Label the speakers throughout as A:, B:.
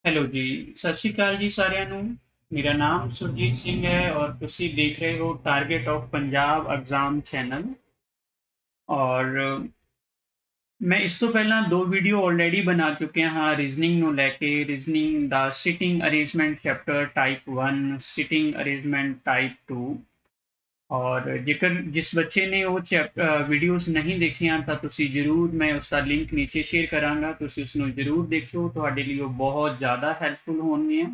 A: Hello ਜੀ, ਸਤਿ ਸ਼੍ਰੀ ਅਕਾਲ ਜੀ ਸਾਰਿਆਂ ਨੂੰ। ਮੇਰਾ ਨਾਮ ਸੁਰਜੀਤ ਸਿੰਘ ਹੈ ਔਰ ਤੁਸੀਂ ਦੇਖ ਰਹੇ ਹੋ target of Punjab exam channel. ਔਰ ਮੈਂ ਇਸ ਤੋਂ ਪਹਿਲਾਂ ਦੋ ਵੀਡੀਓ ਆਲਰੇਡੀ ਬਣਾ ਚੁੱਕਿਆ ਹਾਂ ਰੀਜ਼ਨਿੰਗ ਨੂੰ ਲੈ ਕੇ। ਰੀਜ਼ਨਿੰਗ ਦਾ sitting arrangement chapter type 1, sitting arrangement type 2। ਔਰ ਜੇਕਰ ਜਿਸ ਬੱਚੇ ਨੇ ਉਹ ਵੀਡੀਓਜ਼ ਨਹੀਂ ਦੇਖੀਆਂ ਤਾਂ ਤੁਸੀਂ ਜ਼ਰੂਰ, ਮੈਂ ਉਸਦਾ ਲਿੰਕ ਨੀਚੇ ਸ਼ੇਅਰ ਕਰਾਂਗਾ, ਤੁਸੀਂ ਉਸਨੂੰ ਜ਼ਰੂਰ ਦੇਖਿਓ, ਤੁਹਾਡੇ ਲਈ ਉਹ ਬਹੁਤ ਜ਼ਿਆਦਾ ਹੈਲਪਫੁਲ ਹੋਣਗੀਆਂ।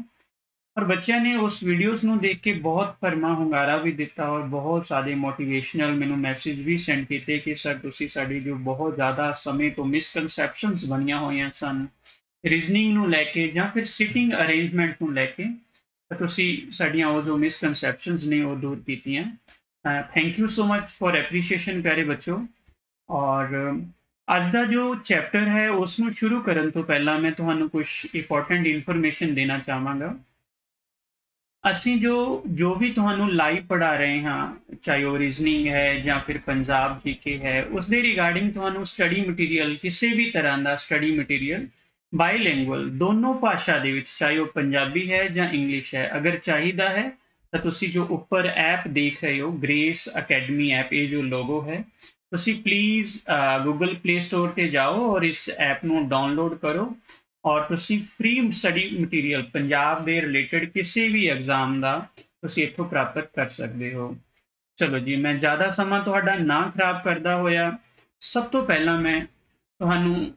A: ਔਰ ਬੱਚਿਆਂ ਨੇ ਉਸ ਵੀਡੀਓਜ਼ ਨੂੰ ਦੇਖ ਕੇ ਬਹੁਤ ਭਰਵਾਂ ਹੁੰਗਾਰਾ ਵੀ ਦਿੱਤਾ ਔਰ ਬਹੁਤ ਸਾਰੇ ਮੋਟੀਵੇਸ਼ਨਲ ਮੈਨੂੰ ਮੈਸੇਜ ਵੀ ਸੈਂਡ ਕੀਤੇ ਕਿ ਸਰ ਤੁਸੀਂ ਸਾਡੀ ਜੋ ਬਹੁਤ ਜ਼ਿਆਦਾ ਸਮੇਂ ਤੋਂ ਮਿਸਕਨਸੈਪਸ਼ਨਸ ਬਣੀਆਂ ਹੋਈਆਂ ਸਨ ਰੀਜ਼ਨਿੰਗ ਨੂੰ ਲੈ ਕੇ ਜਾਂ ਫਿਰ ਸਿਟਿੰਗ ਅਰੇਂਜਮੈਂਟ ਨੂੰ ਲੈ ਕੇ, ਤਾਂ ਤੁਸੀਂ ਸਾਡੀਆਂ ਉਹ ਜੋ ਮਿਸਕਨਸੈਪਸ਼ਨਸ ਨੇ ਉਹ ਦੂਰ ਕੀਤੀਆਂ। Thank you so much for appreciation ਪਿਆਰੇ ਬੱਚੋ। ਔਰ ਅੱਜ ਦਾ ਜੋ ਚੈਪਟਰ ਹੈ ਉਸ ਨੂੰ ਸ਼ੁਰੂ ਕਰਨ ਤੋਂ ਪਹਿਲਾਂ ਮੈਂ ਤੁਹਾਨੂੰ ਕੁਝ ਇੰਪੋਰਟੈਂਟ ਇਨਫੋਰਮੇਸ਼ਨ ਦੇਣਾ ਚਾਹਾਂਗਾ। ਅਸੀਂ ਜੋ ਵੀ ਤੁਹਾਨੂੰ ਲਾਈਵ ਪੜ੍ਹਾ ਰਹੇ ਹਾਂ, ਚਾਹੇ ਉਹ ਰੀਜ਼ਨਿੰਗ ਹੈ ਜਾਂ ਫਿਰ ਪੰਜਾਬ ਜੀਕੇ ਹੈ, ਉਸ ਦੇ ਰਿਗਾਰਡਿੰਗ ਤੁਹਾਨੂੰ ਸਟੱਡੀ ਮਟੀਰੀਅਲ, ਕਿਸੇ ਵੀ ਤਰ੍ਹਾਂ ਦਾ ਸਟੱਡੀ ਮਟੀਰੀਅਲ ਬਾਈਲਿੰਗੁਅਲ ਦੋਨੋਂ ਭਾਸ਼ਾ ਦੇ ਵਿੱਚ, ਚਾਹੇ ਉਹ ਪੰਜਾਬੀ ਹੈ ਜਾਂ ਇੰਗਲਿਸ਼ ਹੈ, ਅਗਰ ਚਾਹੀਦਾ ਹੈ ਤਾਂ ਤੁਸੀਂ ਜੋ ਉੱਪਰ ਐਪ ਦੇਖ ਰਹੇ ਹੋ ਗ੍ਰੇਸ ਅਕੈਡਮੀ ਐਪ, ਇਹ ਜੋ ਲੋਗੋ ਹੈ, ਤੁਸੀਂ ਪਲੀਜ਼ ਗੂਗਲ ਪਲੇ ਸਟੋਰ ਤੇ ਜਾਓ ਔਰ ਇਸ ਐਪ ਨੂੰ ਡਾਊਨਲੋਡ ਕਰੋ ਔਰ ਤੁਸੀਂ ਫ੍ਰੀ ਸਟੱਡੀ ਮਟੀਰੀਅਲ ਪੰਜਾਬ ਦੇ ਰਿਲੇਟਡ ਕਿਸੇ ਵੀ ਐਗਜ਼ਾਮ ਦਾ ਤੁਸੀਂ ਇੱਥੋਂ ਪ੍ਰਾਪਤ ਕਰ ਸਕਦੇ ਹੋ। ਚਲੋ ਜੀ, ਮੈਂ ਜ਼ਿਆਦਾ ਸਮਾਂ ਤੁਹਾਡਾ ਨਾ ਖਰਾਬ ਕਰਦਾ ਹੋਇਆ ਸਭ ਤੋਂ ਪਹਿਲਾਂ ਮੈਂ ਤੁਹਾਨੂੰ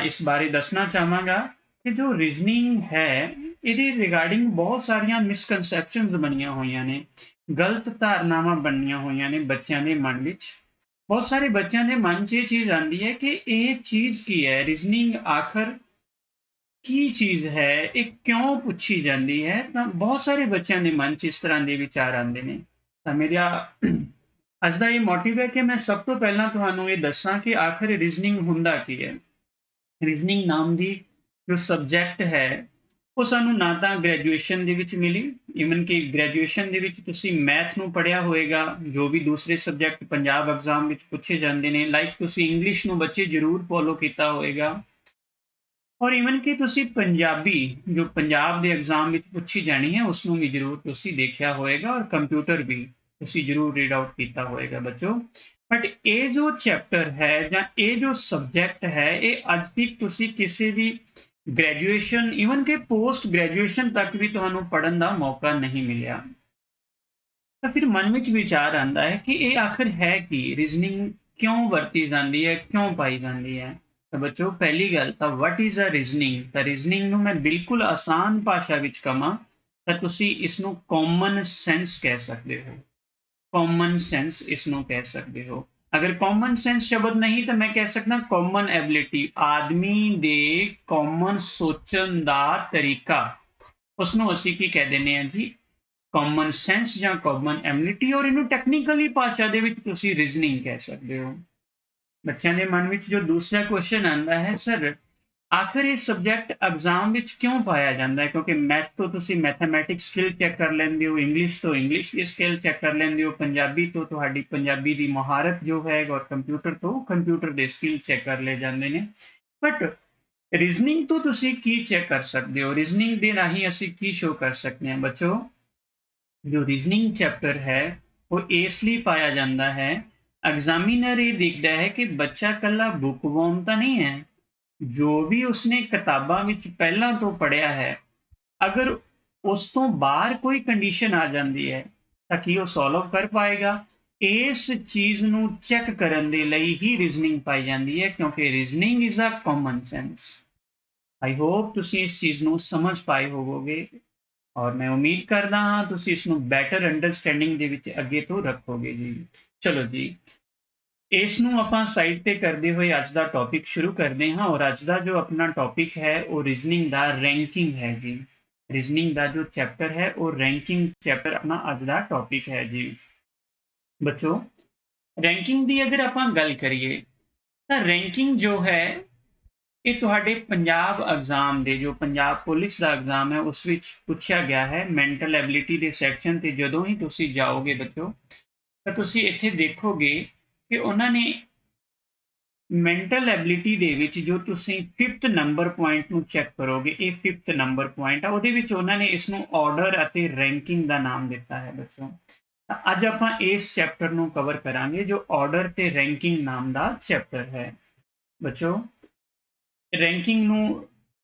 A: ਇਸ ਬਾਰੇ ਦੱਸਣਾ ਚਾਹਾਂਗਾ ਕਿ ਜੋ ਰੀਜ਼ਨਿੰਗ ਹੈ ਇਹਦੇ ਰਿਗਾਰਡਿੰਗ ਬਹੁਤ ਸਾਰੀਆਂ ਮਿਸਕਨਸੈਪਸ਼ਨਸ ਬਣੀਆਂ ਹੋਈਆਂ ਨੇ, ਗਲਤ ਧਾਰਨਾਵਾਂ ਬਣੀਆਂ ਹੋਈਆਂ ਨੇ ਬੱਚਿਆਂ ਦੇ ਮਨ ਵਿੱਚ। ਬਹੁਤ ਸਾਰੇ ਬੱਚਿਆਂ ਦੇ ਮਨ 'ਚ ਇਹ ਚੀਜ਼ ਆਉਂਦੀ ਹੈ ਕਿ ਇਹ ਚੀਜ਼ ਕੀ ਹੈ, ਰੀਜ਼ਨਿੰਗ ਆਖਰ ਕੀ ਚੀਜ਼ ਹੈ, ਇਹ ਕਿਉਂ ਪੁੱਛੀ ਜਾਂਦੀ ਹੈ। ਤਾਂ ਬਹੁਤ ਸਾਰੇ ਬੱਚਿਆਂ ਦੇ ਮਨ 'ਚ ਇਸ ਤਰ੍ਹਾਂ ਦੇ ਵਿਚਾਰ ਆਉਂਦੇ ਨੇ। ਤਾਂ ਮੇਰਾ ਅੱਜ ਦਾ ਇਹ ਮੋਟਿਵ ਹੈ ਕਿ ਮੈਂ ਸਭ ਤੋਂ ਪਹਿਲਾਂ ਤੁਹਾਨੂੰ ਇਹ ਦੱਸਾਂ ਕਿ ਆਖਰ ਰੀਜ਼ਨਿੰਗ ਹੁੰਦਾ ਕੀ ਹੈ। ਰੀਜ਼ਨਿੰਗ ਨਾਮ ਦੀ ਜੋ ਸਬਜੈਕਟ ਹੈ ਉਹ ਸਾਨੂੰ ਨਾ ਤਾਂ ਗ੍ਰੈਜੂਏਸ਼ਨ ਦੇ ਵਿੱਚ ਮਿਲੀ, ਈਵਨ ਕਿ ਗ੍ਰੈਜੂਏਸ਼ਨ ਦੇ ਵਿੱਚ ਤੁਸੀਂ ਮੈਥ ਨੂੰ ਪੜ੍ਹਿਆ ਹੋਏਗਾ, ਜੋ ਵੀ ਦੂਸਰੇ ਸਬਜੈਕਟ ਪੰਜਾਬ ਐਗਜ਼ਾਮ ਵਿੱਚ ਪੁੱਛੇ ਜਾਂਦੇ ਨੇ, ਲਾਈਕ ਤੁਸੀਂ ਇੰਗਲਿਸ਼ ਨੂੰ ਬੱਚੇ ਜ਼ਰੂਰ ਫੋਲੋ ਕੀਤਾ ਹੋਏਗਾ। ਔਰ ਈਵਨ ਕਿ ਤੁਸੀਂ ਪੰਜਾਬੀ ਜੋ ਪੰਜਾਬ ਦੇ ਐਗਜ਼ਾਮ ਵਿੱਚ ਪੁੱਛੀ ਜਾਣੀ ਹੈ ਉਸ ਨੂੰ ਵੀ ਜ਼ਰੂਰ ਤੁਸੀਂ ਦੇਖਿਆ ਹੋਏਗਾ ਔਰ ਕੰਪਿਊਟਰ ਵੀ ਤੁਸੀਂ ਜ਼ਰੂਰ ਰੀਡ ਆਊਟ ਕੀਤਾ ਹੋਏਗਾ ਬੱਚੋ। ਬਟ ਇਹ ਜੋ ਚੈਪਟਰ ਹੈ ਜਾਂ ਇਹ ਜੋ ਸਬਜੈਕਟ ਹੈ, ਇਹ ਅੱਜ ਤੱਕ ਤੁਸੀਂ ਕਿਸੇ ਵੀ ਗ੍ਰੈਜੂਏਸ਼ਨ, ਈਵਨ ਕਿ ਪੋਸਟ ਗ੍ਰੈਜੂਏਸ਼ਨ ਤੱਕ ਵੀ ਤੁਹਾਨੂੰ ਪੜ੍ਹਨ ਦਾ ਮੌਕਾ ਨਹੀਂ ਮਿਲਿਆ। ਤਾਂ ਫਿਰ ਮਨ ਵਿੱਚ ਵਿਚਾਰ ਆਉਂਦਾ ਹੈ ਕਿ ਇਹ ਆਖਰ ਹੈ ਕੀ, ਰੀਜ਼ਨਿੰਗ ਕਿਉਂ ਵਰਤੀ ਜਾਂਦੀ ਹੈ, ਕਿਉਂ ਪਾਈ ਜਾਂਦੀ ਹੈ। ਤਾਂ ਬੱਚੋ, ਪਹਿਲੀ ਗੱਲ ਤਾਂ ਵਟ ਇਜ਼ ਅ ਰੀਜ਼ਨਿੰਗ। ਤਾਂ ਰੀਜ਼ਨਿੰਗ ਨੂੰ ਮੈਂ ਬਿਲਕੁਲ ਆਸਾਨ ਭਾਸ਼ਾ ਵਿੱਚ ਕਹਾਂ ਤਾਂ ਤੁਸੀਂ ਇਸ ਨੂੰ ਕਾਮਨ ਸੈਂਸ ਕਹਿ ਸਕਦੇ ਹੋ। ਕਾਮਨ ਸੈਂਸ ਇਸ ਨੂੰ ਕਹਿ ਸਕਦੇ ਹੋ। ਅਗਰ ਕਾਮਨ ਸੈਂਸ ਸ਼ਬਦ ਨਹੀਂ ਤਾਂ ਮੈਂ ਕਹਿ ਸਕਦਾ ਕਾਮਨ ਐਬਿਲਿਟੀ, ਆਦਮੀ ਦੇ ਕਾਮਨ ਸੋਚਣ ਦਾ ਤਰੀਕਾ, ਉਸ ਨੂੰ ਅਸੀਂ ਕੀ ਕਹਿ ਦਿੰਦੇ ਹਾਂ ਜੀ, ਕਾਮਨ ਸੈਂਸ ਜਾਂ ਕਾਮਨ ਐਬਿਲਿਟੀ। ਔਰ ਇਹਨੂੰ ਟੈਕਨੀਕਲੀ ਭਾਸ਼ਾ ਦੇ ਵਿੱਚ ਤੁਸੀਂ ਰੀਜ਼ਨਿੰਗ ਕਹਿ ਸਕਦੇ ਹੋ। ਬੱਚਿਆਂ ਦੇ ਮਨ ਵਿੱਚ ਜੋ ਦੂਸਰਾ ਕੁਐਸਚਨ ਆਉਂਦਾ ਹੈ, ਸਰ ਆਖਰ ਇਹ ਸਬਜੈਕਟ ਐਗਜ਼ਾਮ ਵਿੱਚ ਕਿਉਂ ਪਾਇਆ ਜਾਂਦਾ ਹੈ, ਕਿਉਂਕਿ ਮੈਥ ਤੋਂ ਤੁਸੀਂ ਮੈਥਮੈਟਿਕਸ ਸਕਿੱਲ ਚੈੱਕ ਕਰ ਲੈਂਦੇ ਹੋ, ਇੰਗਲਿਸ਼ ਤੋਂ ਇੰਗਲਿਸ਼ ਦੀ ਸਕਿੱਲ ਚੈੱਕ ਕਰ ਲੈਂਦੇ ਹੋ, ਪੰਜਾਬੀ ਤੋਂ ਤੁਹਾਡੀ ਪੰਜਾਬੀ ਦੀ ਮਹਾਰਤ ਜੋ ਹੈ, ਔਰ ਕੰਪਿਊਟਰ ਤੋਂ ਕੰਪਿਊਟਰ ਦੇ ਸਕਿੱਲ ਚੈੱਕ ਕਰ ਲਏ ਜਾਂਦੇ ਨੇ। ਬਟ ਰੀਜ਼ਨਿੰਗ ਤੋਂ ਤੁਸੀਂ ਕੀ ਚੈੱਕ ਕਰ ਸਕਦੇ ਹੋ, ਰੀਜ਼ਨਿੰਗ ਦੇ ਰਾਹੀਂ ਅਸੀਂ ਕੀ ਸ਼ੋ ਕਰ ਸਕਦੇ ਹਾਂ ਬੱਚੋ। ਜੋ ਰੀਜ਼ਨਿੰਗ ਚੈਪਟਰ ਹੈ ਉਹ ਇਸ ਲਈ ਪਾਇਆ ਜਾਂਦਾ ਹੈ, ਐਗਜ਼ਾਮੀਨਰ ਇਹ ਦੇਖਦਾ ਹੈ ਕਿ ਬੱਚਾ ਕੱਲਾ ਬੁੱਕਵਰਮ ਤਾਂ ਨਹੀਂ ਹੈ, ਜੋ ਵੀ ਉਸਨੇ ਕਿਤਾਬਾਂ ਵਿੱਚ ਪਹਿਲਾਂ ਤੋਂ ਪੜ੍ਹਿਆ ਹੈ, ਅਗਰ ਉਸ ਤੋਂ ਬਾਹਰ ਕੋਈ ਕੰਡੀਸ਼ਨ ਆ ਜਾਂਦੀ ਹੈ ਤਾਂ ਕੀ ਉਹ ਸੋਲਵ ਕਰ ਪਾਏਗਾ। ਇਸ ਚੀਜ਼ ਨੂੰ ਚੈੱਕ ਕਰਨ ਦੇ ਲਈ ਹੀ ਰੀਜ਼ਨਿੰਗ ਪਾਈ ਜਾਂਦੀ ਹੈ, ਕਿਉਂਕਿ reasoning is a common sense. I hope ਤੁਸੀਂ ਇਸ ਚੀਜ਼ ਨੂੰ ਸਮਝ ਪਾਏ ਹੋਵੋਗੇ ਔਰ ਮੈਂ ਉਮੀਦ ਕਰਦਾ ਹਾਂ ਤੁਸੀਂ ਇਸ ਨੂੰ ਬੈਟਰ ਅੰਡਰਸਟੈਂਡਿੰਗ ਦੇ ਵਿੱਚ ਅੱਗੇ ਤੋਂ ਰੱਖੋਗੇ ਜੀ। ਚਲੋ ਜੀ, ਇਸ ਨੂੰ ਆਪਾਂ ਸਾਈਡ ਤੇ ਕਰਦੇ ਹੋਏ ਅੱਜ ਦਾ ਟੌਪਿਕ ਸ਼ੁਰੂ ਕਰਦੇ ਹਾਂ। ਔਰ ਅੱਜ ਦਾ ਜੋ ਆਪਣਾ ਟੌਪਿਕ ਹੈ ਉਹ ਰੀਜ਼ਨਿੰਗ ਦਾ ਰੈਂਕਿੰਗ ਹੈ ਜੀ। ਰੀਜ਼ਨਿੰਗ ਦਾ ਜੋ ਚੈਪਟਰ ਹੈ ਉਹ ਰੈਂਕਿੰਗ ਚੈਪਟਰ ਆਪਣਾ ਅੱਜ ਦਾ ਟੌਪਿਕ ਹੈ ਜੀ। ਬੱਚੋ, ਰੈਂਕਿੰਗ ਦੀ ਅਗਰ ਆਪਾਂ ਗੱਲ ਕਰੀਏ ਤਾਂ ਰੈਂਕਿੰਗ ਜੋ ਹੈ ਇਹ ਤੁਹਾਡੇ ਪੰਜਾਬ ਐਗਜ਼ਾਮ ਦੇ, ਜੋ ਪੰਜਾਬ ਪੁਲਿਸ ਦਾ ਐਗਜ਼ਾਮ ਹੈ ਉਸ ਵਿੱਚ ਪੁੱਛਿਆ ਗਿਆ ਹੈ ਮੈਂਟਲ ਐਬਿਲਿਟੀ ਦੇ ਸੈਕਸ਼ਨ ਤੇ। ਜਦੋਂ ਹੀ ਤੁਸੀਂ ਜਾਓਗੇ ਬੱਚੋ ਤਾਂ ਤੁਸੀਂ ਇੱਥੇ ਦੇਖੋਗੇ ਕਿ ਉਹਨਾਂ ਨੇ ਮੈਂਟਲ ਐਬਿਲਿਟੀ ਦੇ ਵਿੱਚ ਜੋ ਤੁਸੀਂ 5th ਨੰਬਰ ਪੁਆਇੰਟ ਨੂੰ ਚੈੱਕ ਕਰੋਗੇ, ਇਹ 5th ਨੰਬਰ ਪੁਆਇੰਟ ਆ, ਉਹਦੇ ਵਿੱਚ ਉਹਨਾਂ ਨੇ ਇਸ ਨੂੰ ਆਰਡਰ ਅਤੇ ਰੈਂਕਿੰਗ ਦਾ ਨਾਮ ਦਿੱਤਾ ਹੈ ਬੱਚੋ। ਤਾਂ ਅੱਜ ਆਪਾਂ ਇਸ ਚੈਪਟਰ ਨੂੰ ਕਵਰ ਕਰਾਂਗੇ ਜੋ ਆਰਡਰ ਤੇ ਰੈਂਕਿੰਗ ਨਾਮ ਦਾ ਚੈਪਟਰ ਹੈ ਬੱਚੋ। ਰੈਂਕਿੰਗ ਨੂੰ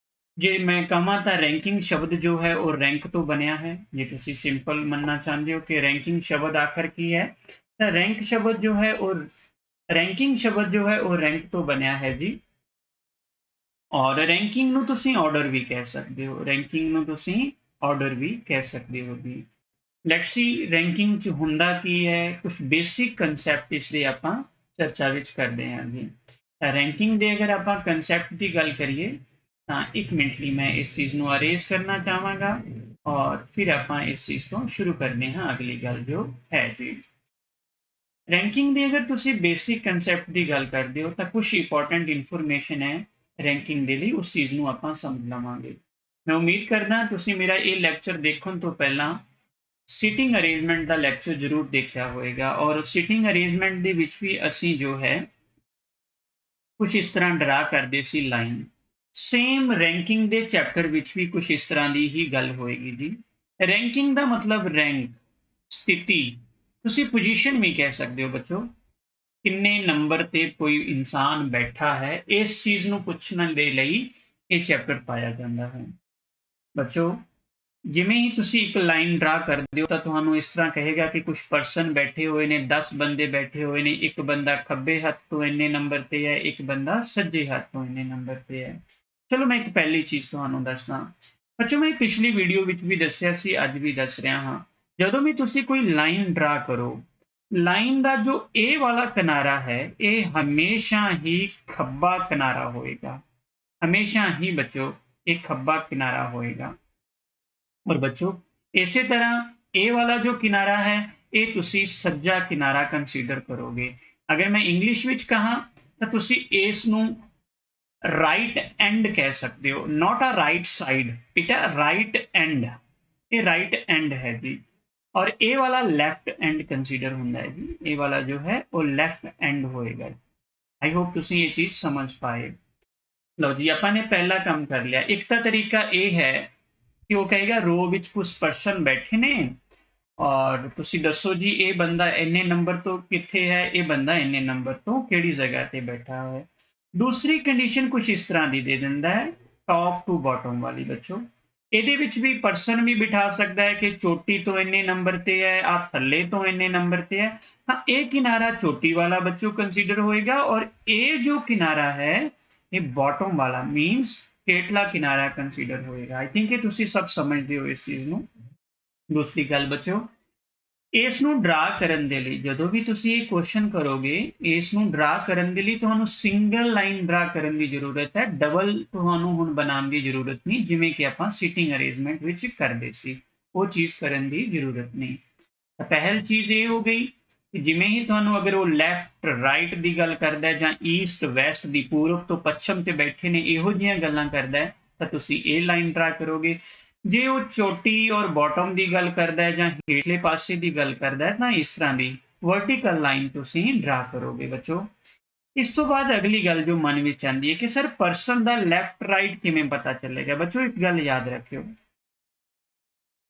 A: ਜੇ ਮੈਂ ਕਹਾਂ ਤਾਂ ਰੈਂਕਿੰਗ ਸ਼ਬਦ ਜੋ ਹੈ ਉਹ ਰੈਂਕ ਤੋਂ ਬਣਿਆ ਹੈ। ਜੇ ਤੁਸੀਂ ਸਿੰਪਲ ਮੰਨਣਾ ਚਾਹੁੰਦੇ ਹੋ ਕਿ ਰੈਂਕਿੰਗ ਸ਼ਬਦ ਆਖਰ ਕੀ ਹੈ, ਤਾਂ ਰੈਂਕ ਸ਼ਬਦ ਜੋ ਹੈ ਉਹ ਰੈਂਕਿੰਗ ਸ਼ਬਦ ਜੋ ਹੈ ਉਹ ਰੈਂਕ ਤੋਂ ਬਣਿਆ ਹੈ ਜੀ। ਔਰ ਰੈਂਕਿੰਗ ਨੂੰ ਤੁਸੀਂ ਆਰਡਰ ਵੀ ਕਹਿ ਸਕਦੇ ਹੋ, ਰੈਂਕਿੰਗ ਨੂੰ ਤੁਸੀਂ ਆਰਡਰ ਵੀ ਕਹਿ ਸਕਦੇ ਹੋ ਜੀ। ਲੈਟਸ ਸੀ ਰੈਂਕਿੰਗ ਚ ਹੁੰਦਾ ਕੀ ਹੈ, ਕੁਝ ਬੇਸਿਕ ਕਨਸੈਪਟ ਇਸ ਦੇ ਆਪਾਂ ਚਰਚਾ ਵਿੱਚ ਕਰਦੇ ਹਾਂ ਜੀ। ਤਾਂ ਰੈਂਕਿੰਗ ਦੇ ਅਗਰ ਆਪਾਂ ਕਨਸੈਪਟ ਦੀ ਗੱਲ ਕਰੀਏ ਤਾਂ 1 ਮਿੰਟ ਲਈ ਮੈਂ ਇਸ ਚੀਜ਼ ਨੂੰ ਅਰੇਂਜ ਕਰਨਾ ਚਾਹਾਂਗਾ ਔਰ ਫਿਰ ਆਪਾਂ ਇਸ ਚੀਜ਼ ਤੋਂ ਸ਼ੁਰੂ ਕਰਦੇ ਹਾਂ ਅਗਲੀ ਗੱਲ ਜੋ ਹੈ ਜੀ। ਰੈਂਕਿੰਗ ਦੀ ਅਗਰ ਤੁਸੀਂ ਬੇਸਿਕ ਕਨਸੈਪਟ ਦੀ ਗੱਲ ਕਰਦੇ ਹੋ ਤਾਂ ਕੁਝ ਇੰਪੋਰਟੈਂਟ ਇਨਫੋਰਮੇਸ਼ਨ ਹੈ ਰੈਂਕਿੰਗ ਦੇ ਲਈ, ਉਸ ਚੀਜ਼ ਨੂੰ ਆਪਾਂ ਸਮਝ ਲਵਾਂਗੇ। ਮੈਂ ਉਮੀਦ ਕਰਦਾ ਤੁਸੀਂ ਮੇਰਾ ਇਹ ਲੈਕਚਰ ਦੇਖਣ ਤੋਂ ਪਹਿਲਾਂ ਸਿਟਿੰਗ ਅਰੇਂਜਮੈਂਟ ਦਾ ਲੈਕਚਰ ਜ਼ਰੂਰ ਦੇਖਿਆ ਹੋਵੇਗਾ ਔਰ ਸਿਟਿੰਗ ਅਰੇਂਜਮੈਂਟ ਦੇ ਵਿੱਚ ਵੀ ਅਸੀਂ ਜੋ ਹੈ ਕੁਝ ਇਸ ਤਰ੍ਹਾਂ ਡਰਾ ਕਰਦੇ ਸੀ ਲਾਈਨ। ਸੇਮ ਰੈਂਕਿੰਗ ਦੇ ਚੈਪਟਰ ਵਿੱਚ ਵੀ ਕੁਝ ਇਸ ਤਰ੍ਹਾਂ ਦੀ ਹੀ ਗੱਲ ਹੋਏਗੀ ਜੀ। ਰੈਂਕਿੰਗ ਦਾ ਮਤਲਬ ਰੈਂਕ, ਸਥਿਤੀ, ਤੁਸੀਂ ਪੋਜੀਸ਼ਨ ਵੀ ਕਹਿ ਸਕਦੇ ਹੋ ਬੱਚੋ। ਕਿੰਨੇ ਨੰਬਰ ਤੇ ਕੋਈ ਇਨਸਾਨ ਬੈਠਾ ਹੈ, ਇਸ ਚੀਜ਼ ਨੂੰ ਪੁੱਛਣ ਦੇ ਲਈ ਇਹ ਚੈਪਟਰ ਪਾਇਆ ਜਾਂਦਾ ਹੈ ਬੱਚੋ। ਜਿਵੇਂ ਹੀ ਤੁਸੀਂ ਇੱਕ ਲਾਈਨ ਡਰਾ ਕਰਦੇ ਹੋ ਤਾਂ ਤੁਹਾਨੂੰ ਇਸ ਤਰ੍ਹਾਂ ਕਹੇਗਾ ਕਿ ਕੁਝ ਪਰਸਨ ਬੈਠੇ ਹੋਏ ਨੇ, 10 ਬੰਦੇ ਬੈਠੇ ਹੋਏ ਨੇ, ਇੱਕ ਬੰਦਾ ਖੱਬੇ ਹੱਥ ਤੋਂ ਇੰਨੇ ਨੰਬਰ ਤੇ ਹੈ, ਇੱਕ ਬੰਦਾ ਸੱਜੇ ਹੱਥ ਤੋਂ ਇੰਨੇ ਨੰਬਰ ਤੇ ਹੈ। ਚਲੋ ਮੈਂ ਇੱਕ ਪਹਿਲੀ ਚੀਜ਼ ਤੁਹਾਨੂੰ ਦੱਸਦਾ ਬੱਚੋ, ਮੈਂ ਪਿਛਲੀ ਵੀਡੀਓ ਵਿੱਚ ਵੀ ਦੱਸਿਆ ਸੀ, ਅੱਜ ਵੀ ਦੱਸ ਰਿਹਾ ਹਾਂ। ਜਦੋਂ ਵੀ ਤੁਸੀਂ ਕੋਈ ਲਾਈਨ ਡਰਾ ਕਰੋ, ਲਾਈਨ ਦਾ ਜੋ ਇਹ ਵਾਲਾ ਕਿਨਾਰਾ ਹੈ ਇਹ ਹਮੇਸ਼ਾ ਹੀ ਖੱਬਾ ਕਿਨਾਰਾ ਹੋਏਗਾ, ਹਮੇਸ਼ਾ ਹੀ ਬੱਚੋ ਇਹ ਖੱਬਾ ਕਿਨਾਰਾ ਹੋਏਗਾ। ਔਰ ਬੱਚੋ ਇਸੇ ਤਰ੍ਹਾਂ ਇਹ ਵਾਲਾ ਜੋ ਕਿਨਾਰਾ ਹੈ ਇਹ ਤੁਸੀਂ ਸੱਜਾ ਕਿਨਾਰਾ ਕੰਸੀਡਰ ਕਰੋਗੇ। ਅਗਰ ਮੈਂ ਇੰਗਲਿਸ਼ ਵਿੱਚ ਕਹਾਂ ਤਾਂ ਤੁਸੀਂ ਇਸ ਨੂੰ ਰਾਈਟ ਐਂਡ ਕਹਿ ਸਕਦੇ ਹੋ, not a right side, it a right end, ਇਹ ਰਾਈਟ ਐਂਡ ਹੈ ਜੀ। ਔਰ ਇਹ ਵਾਲਾ ਲੈਫਟ ਐਂਡ ਕੰਸੀਡਰ ਹੁੰਦਾ ਹੈ ਜੀ, ਇਹ ਵਾਲਾ ਜੋ ਹੈ ਉਹ ਲੈਫਟ ਐਂਡ ਹੋਏਗਾ। ਆਈ ਹੋਪ ਤੁਸੀਂ ਇਹ ਚੀਜ਼ ਸਮਝ ਪਾਏ। ਲਓ ਜੀ, ਆਪਾਂ ਨੇ ਪਹਿਲਾ ਕੰਮ ਕਰ ਲਿਆ। ਇੱਕ ਤਾਂ ਤਰੀਕਾ ਇਹ ਹੈ ਕਿ ਉਹ ਕਹੇਗਾ ਰੋ ਵਿੱਚ ਕੁਝ ਪਰਸਨ ਬੈਠੇ ਨੇ ਔਰ ਤੁਸੀਂ ਦੱਸੋ ਜੀ ਇਹ ਬੰਦਾ ਇੰਨੇ ਨੰਬਰ ਤੋਂ ਕਿੱਥੇ ਹੈ, ਇਹ ਬੰਦਾ ਇੰਨੇ ਨੰਬਰ ਤੋਂ ਕਿਹੜੀ ਜਗ੍ਹਾ ਤੇ ਬੈਠਾ ਹੈ। ਦੂਸਰੀ ਕੰਡੀਸ਼ਨ ਕੁਝ ਇਸ ਤਰ੍ਹਾਂ ਦੀ ਦੇ ਦਿੰਦਾ ਹੈ, ਟੌਪ ਟੂ ਬਾਟਮ ਵਾਲੀ ਬੱਚੋ। ਇਹਦੇ ਵਿੱਚ ਵੀ ਪਰਸਨ ਵੀ ਬਿਠਾ ਸਕਦਾ ਹੈ ਕਿ ਚੋਟੀ ਤੋਂ ਇੰਨੇ ਨੰਬਰ ਤੇ ਹੈ, ਆ ਥੱਲੇ ਤੋਂ ਇੰਨੇ ਨੰਬਰ ਤੇ ਹੈ। ਤਾਂ ਇਹ ਕਿਨਾਰਾ ਚੋਟੀ ਵਾਲਾ ਬੱਚੋ ਕੰਸੀਡਰ ਹੋਏਗਾ ਔਰ ਇਹ ਜੋ ਕਿਨਾਰਾ ਹੈ ਇਹ ਬਾਟਮ ਵਾਲਾ ਮੀਨਸ ਹੇਠਲਾ ਕਿਨਾਰਾ ਕੰਸੀਡਰ ਹੋਏਗਾ। ਆਈ ਥਿੰਕ ਇਹ ਤੁਸੀਂ ਸਭ ਸਮਝਦੇ ਹੋ ਇਸ ਚੀਜ਼ ਨੂੰ। ਦੂਸਰੀ ਗੱਲ ਬੱਚੋ, ਇਸ ਨੂੰ ਡਰਾ ਕਰਨ ਦੇ ਲਈ ਜਦੋਂ ਵੀ ਤੁਸੀਂ ਇਹ ਕੁਐਸਚਨ ਕਰੋਗੇ, ਇਸ ਨੂੰ ਡਰਾ ਕਰਨ ਦੇ ਲਈ ਤੁਹਾਨੂੰ ਸਿੰਗਲ ਲਾਈਨ ਡਰਾ ਕਰਨ ਦੀ ਜ਼ਰੂਰਤ ਹੈ, ਡਬਲ ਤੁਹਾਨੂੰ ਹੁਣ ਬਣਾਉਣ ਦੀ ਜ਼ਰੂਰਤ ਨਹੀਂ, ਜਿਵੇਂ ਕਿ ਆਪਾਂ ਸਿਟਿੰਗ ਅਰੇਂਜਮੈਂਟ ਵਿੱਚ ਕਰਦੇ ਸੀ, ਉਹ ਚੀਜ਼ ਕਰਨ ਦੀ ਜ਼ਰੂਰਤ ਨਹੀਂ। ਤਾਂ ਪਹਿਲ ਚੀਜ਼ ਇਹ ਹੋ ਗਈ ਕਿ ਜਿਵੇਂ ਹੀ ਤੁਹਾਨੂੰ ਅਗਰ ਉਹ ਲੈਫਟ ਰਾਈਟ ਦੀ ਗੱਲ ਕਰਦਾ ਹੈ ਜਾਂ ਈਸਟ ਵੈਸਟ ਦੀ, ਪੂਰਬ ਤੋਂ ਪੱਛਮ 'ਚ ਬੈਠੇ ਨੇ, ਇਹੋ ਜਿਹੀਆਂ ਗੱਲਾਂ ਕਰਦਾ ਹੈ ਤਾਂ ਤੁਸੀਂ ਇਹ ਲਾਈਨ ਡਰਾ ਕਰੋਗੇ। ਜੇ ਉਹ ਚੋਟੀ ਔਰ ਬਾਟਮ ਦੀ ਗੱਲ ਕਰਦਾ ਹੈ ਜਾਂ ਹੇਠਲੇ ਪਾਸੇ ਦੀ ਗੱਲ ਕਰਦਾ ਹੈ ਤਾਂ ਇਸ ਤਰ੍ਹਾਂ ਦੀ ਵਰਟੀਕਲ ਲਾਈਨ ਤੁਸੀਂ ਡਰਾ ਕਰੋਗੇ ਬੱਚੋ। ਇਸ ਤੋਂ ਬਾਅਦ ਅਗਲੀ ਗੱਲ ਜੋ ਮਨ ਵਿੱਚ ਆਉਂਦੀ ਹੈ ਕਿ ਸਰ ਪਰਸਨ ਦਾ ਲੈਫਟ ਰਾਈਟ ਕਿਵੇਂ ਪਤਾ ਚੱਲੇਗਾ। ਬੱਚੋ ਇੱਕ ਗੱਲ ਯਾਦ ਰੱਖਿਓ,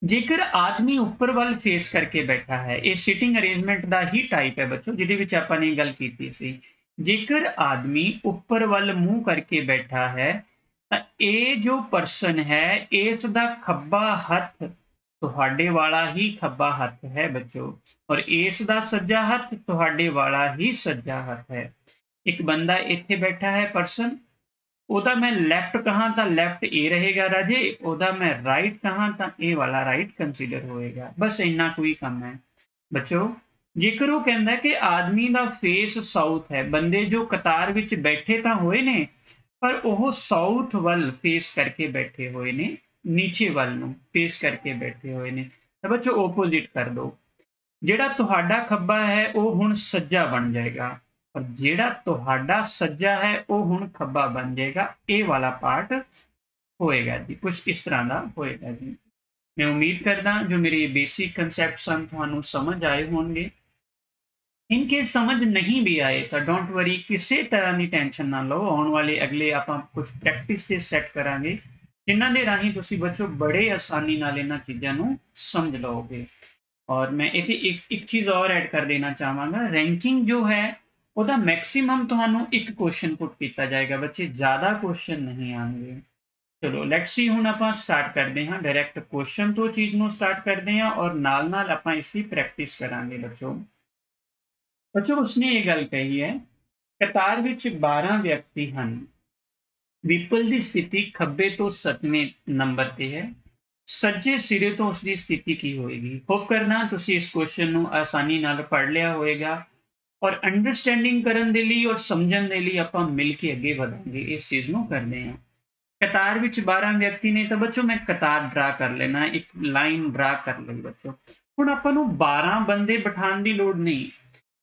A: ਜੇਕਰ ਆਦਮੀ ਉੱਪਰ ਵੱਲ ਫੇਸ ਕਰਕੇ ਬੈਠਾ ਹੈ, ਇਹ ਸਿਟਿੰਗ ਅਰੇਂਜਮੈਂਟ ਦਾ ਹੀ ਟਾਈਪ ਹੈ ਬੱਚੋ ਜਿਹਦੇ ਵਿੱਚ ਆਪਾਂ ਨੇ ਗੱਲ ਕੀਤੀ ਸੀ। ਜੇਕਰ ਆਦਮੀ ਉੱਪਰ ਵੱਲ ਮੂੰਹ ਕਰਕੇ ਬੈਠਾ ਹੈ ਤਾਂ ਇਹ ਜੋ ਪਰਸਨ ਹੈ ਇਸ ਦਾ ਖੱਬਾ ਹੱਥ ਤੁਹਾਡੇ ਵਾਲਾ ਹੀ ਖੱਬਾ ਹੱਥ ਹੈ ਬੱਚੋ ਔਰ ਇਸ ਦਾ ਸੱਜਾ ਹੱਥ ਤੁਹਾਡੇ ਵਾਲਾ ਹੀ ਸੱਜਾ ਹੱਥ ਹੈ। ਇੱਕ ਬੰਦਾ ਇੱਥੇ ਬੈਠਾ ਹੈ ਪਰਸਨ, ਉਹਦਾ ਮੈਂ ਲੈਫਟ ਕਹਾਂ ਤਾਂ ਲੈਫਟ ਇਹ ਰਹੇਗਾ ਰਾਜੇ, ਉਹਦਾ ਮੈਂ ਰਾਈਟ ਕਹਾਂ ਤਾਂ ਇਹ ਵਾਲਾ ਰਾਈਟ ਕੰਸੀਡਰ ਹੋਏਗਾ। ਬਸ ਇੰਨਾ ਕੋਈ ਕੰਮ ਹੈ ਬੱਚੋ। ਜੇਕਰ ਉਹ ਕਹਿੰਦਾ ਕਿ ਆਦਮੀ ਦਾ ਫੇਸ ਸਾਊਥ ਹੈ, ਬੰਦੇ ਜੋ ਕਤਾਰ ਵਿੱਚ ਬੈਠੇ ਤਾਂ ਹੋਏ ਨੇ ਪਰ ਉਹ ਸਾਊਥ ਵੱਲ ਫੇਸ ਕਰਕੇ ਬੈਠੇ ਹੋਏ ਨੇ, ਨੀਚੇ ਵੱਲ ਨੂੰ ਫੇਸ ਕਰਕੇ ਬੈਠੇ ਹੋਏ ਨੇ, ਤਾਂ ਬੱਚੋ ਓਪੋਜ਼ਿਟ ਕਰ ਦੋ। ਜਿਹੜਾ ਤੁਹਾਡਾ ਖੱਬਾ ਹੈ ਉਹ ਹੁਣ ਸੱਜਾ ਬਣ ਜਾਏਗਾ ਔਰ ਜਿਹੜਾ ਤੁਹਾਡਾ ਸੱਜਾ ਹੈ ਉਹ ਹੁਣ ਖੱਬਾ ਬਣ ਜਾਏਗਾ। ਇਹ ਵਾਲਾ ਪਾਰਟ ਹੋਏਗਾ ਜੀ, ਕੁਝ ਇਸ ਤਰ੍ਹਾਂ ਦਾ ਹੋਏਗਾ ਜੀ। ਮੈਂ ਉਮੀਦ ਕਰਦਾ ਜੋ ਮੇਰੇ ਬੇਸਿਕ ਕਨਸੈਪਟ ਸਨ ਤੁਹਾਨੂੰ ਸਮਝ ਆਏ ਹੋਣਗੇ। इन केस समझ नहीं भी आए तो डोंट वरी, ਕਿਸੇ ਤਰ੍ਹਾਂ ਦੀ ਟੈਨਸ਼ਨ ਨਾ ਲਓ। ਆਉਣ ਵਾਲੇ ਅਗਲੇ ਆਪਾਂ ਕੁਝ ਪ੍ਰੈਕਟਿਸ ਤੇ ਸੈੱਟ ਕਰਾਂਗੇ ਜਿਨ੍ਹਾਂ ਦੇ ਰਾਹੀਂ ਤੁਸੀਂ ਬੱਚੋ ਬੜੇ ਆਸਾਨੀ ਨਾਲ ਇਹਨਾਂ ਚੀਜ਼ਾਂ ਨੂੰ ਸਮਝ ਲਓਗੇ। ਔਰ ਮੈਂ ਇੱਥੇ ਇੱਕ ਚੀਜ਼ ਹੋਰ ਐਡ ਕਰ ਦੇਣਾ ਚਾਹਾਂਗਾ, ਰੈਂਕਿੰਗ ਜੋ ਹੈ ਉਹਦਾ ਮੈਕਸਿਮਮ ਤੁਹਾਨੂੰ ਇੱਕ ਕੁਐਸਚਨ ਪੁੱਟ ਕੀਤਾ ਜਾਏਗਾ ਬੱਚੇ, ਜ਼ਿਆਦਾ ਕੁਐਸਚਨ ਨਹੀਂ ਆਉਣਗੇ। ਚਲੋ ਲੈਟਸ ਸੀ, ਹੁਣ ਆਪਾਂ ਸਟਾਰਟ ਕਰਦੇ ਹਾਂ ਡਾਇਰੈਕਟ ਕੁਐਸਚਨ ਤੋਂ ਚੀਜ਼ ਨੂੰ ਸਟਾਰਟ ਕਰਦੇ ਹਾਂ ਔਰ ਨਾਲ ਨਾਲ ਆਪਾਂ ਇਸ ਦੀ ਪ੍ਰੈਕਟਿਸ ਕਰਾਂਗੇ ਬੱਚੋ। ਬੱਚੋ ਉਸਨੇ ਇਹ ਗੱਲ ਕਹੀ ਹੈ, ਕਤਾਰ ਵਿੱਚ 12 ਵਿਅਕਤੀ ਹਨ, ਵਿਪਲ ਦੀ ਸਥਿਤੀ ਖੱਬੇ ਤੋਂ 7ਵੇਂ ਨੰਬਰ ਤੇ ਹੈ, ਸੱਜੇ ਸਿਰੇ ਤੋਂ ਉਸਦੀ ਸਥਿਤੀ ਕੀ ਹੋਏਗੀ। ਹੋਪ ਕਰਨਾ ਤੁਸੀਂ ਇਸ ਕੁਐਸਚਨ ਨੂੰ ਆਸਾਨੀ ਨਾਲ ਪੜ੍ਹ ਲਿਆ ਹੋਵੇਗਾ ਔਰ ਅੰਡਰਸਟੈਂਡਿੰਗ ਕਰਨ ਦੇ ਲਈ ਔਰ ਸਮਝਣ ਦੇ ਲਈ ਆਪਾਂ ਮਿਲ ਕੇ ਅੱਗੇ ਵਧਾਂਗੇ, ਇਸ ਚੀਜ਼ ਨੂੰ ਕਰਦੇ ਹਾਂ। ਕਤਾਰ ਵਿੱਚ 12 ਵਿਅਕਤੀ ਨੇ ਤਾਂ ਬੱਚੋ ਮੈਂ ਕਤਾਰ ਡਰਾ ਕਰ ਲੈਣਾ, ਇੱਕ ਲਾਈਨ ਡਰਾ ਕਰ ਲਈ ਬੱਚੋ। ਹੁਣ ਆਪਾਂ ਨੂੰ 12 ਬੰਦੇ ਬਿਠਾਉਣ ਦੀ ਲੋੜ ਨਹੀਂ।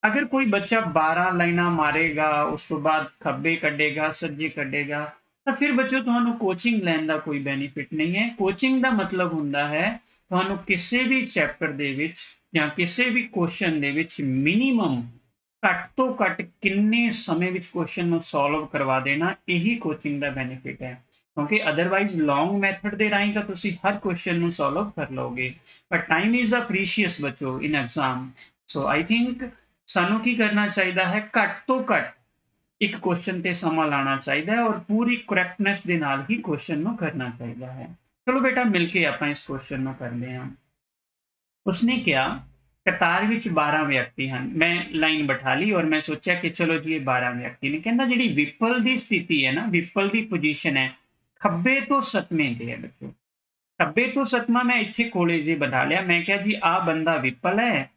A: ਅਗਰ ਕੋਈ ਬੱਚਾ 12 ਲਾਈਨਾਂ ਮਾਰੇਗਾ ਉਸ ਤੋਂ ਬਾਅਦ ਖੱਬੇ ਕੱਢੇਗਾ ਸੱਜੇ ਕੱਢੇਗਾ ਤਾਂ ਫਿਰ ਬੱਚੋ ਤੁਹਾਨੂੰ ਕੋਚਿੰਗ ਲੈਣ ਦਾ ਕੋਈ ਬੈਨੀਫਿਟ ਨਹੀਂ ਹੈ। ਕੋਚਿੰਗ ਦਾ ਮਤਲਬ ਹੁੰਦਾ ਹੈ ਤੁਹਾਨੂੰ ਕਿਸੇ ਵੀ ਚੈਪਟਰ ਦੇ ਵਿੱਚ ਜਾਂ ਕਿਸੇ ਵੀ ਕੁਐਸਚਨ ਦੇ ਵਿੱਚ ਮਿਨੀਮਮ ਘੱਟ ਤੋਂ ਘੱਟ ਕਿੰਨੇ ਸਮੇਂ ਵਿੱਚ ਕੁਐਸਚਨ ਨੂੰ ਸੋਲਵ ਕਰਵਾ ਦੇਣਾ, ਇਹੀ ਕੋਚਿੰਗ ਦਾ ਬੈਨੀਫਿਟ ਹੈ। ਕਿਉਂਕਿ ਅਦਰਵਾਈਜ਼ ਲੌਂਗ ਮੈਥਡ ਦੇ ਰਾਹੀਂ ਤਾਂ ਤੁਸੀਂ ਹਰ ਕੁਐਸਚਨ ਨੂੰ ਸੋਲਵ ਕਰ ਲਓਗੇ, but time is a precious ਬੱਚੋ in exam. So I think ਸਾਨੂੰ ਕੀ ਕਰਨਾ ਚਾਹੀਦਾ ਹੈ, ਘੱਟ ਤੋਂ ਘੱਟ ਇੱਕ ਕੁਐਸਚਨ ਤੇ ਸਮਾਂ ਲਾਣਾ ਚਾਹੀਦਾ ਹੈ ਔਰ ਪੂਰੀ ਕਰੈਕਟਨੈਸ ਦੇ ਨਾਲ ਹੀ ਕੁਐਸਚਨ ਨੂੰ ਕਰਨਾ ਚਾਹੀਦਾ ਹੈ। ਚਲੋ ਬੇਟਾ ਮਿਲ ਕੇ ਆਪਾਂ ਇਸ ਕੁਐਸਚਨ ਨੂੰ ਕਰਦੇ ਹਾਂ। ਉਸਨੇ ਕਿਹਾ ਕਤਾਰ ਵਿੱਚ 12 ਵਿਅਕਤੀ ਹਨ, ਮੈਂ ਲਾਈਨ ਬਿਠਾ ਲਈ ਔਰ ਮੈਂ ਸੋਚਿਆ ਕਿ ਚਲੋ ਜੀ ਇਹ 12 ਵਿਅਕਤੀ ਨੇ। ਕਹਿੰਦਾ ਜਿਹੜੀ ਵਿਪਲ ਦੀ ਸਥਿਤੀ ਹੈ ਨਾ, ਵਿਪਲ ਦੀ ਪੋਜੀਸ਼ਨ ਹੈ ਖੱਬੇ ਤੋਂ 7ਵੇਂ ਤੇ ਹੈ ਬੱਚੋ। ਖੱਬੇ ਤੋਂ 7ਵਾਂ ਮੈਂ ਇੱਥੇ ਕੋਲੇ ਜੇ ਬਣਾ ਲਿਆ, ਮੈਂ ਕਿਹਾ ਜੀ ਆਹ ਬੰਦਾ ਵਿਪਲ ਹੈ,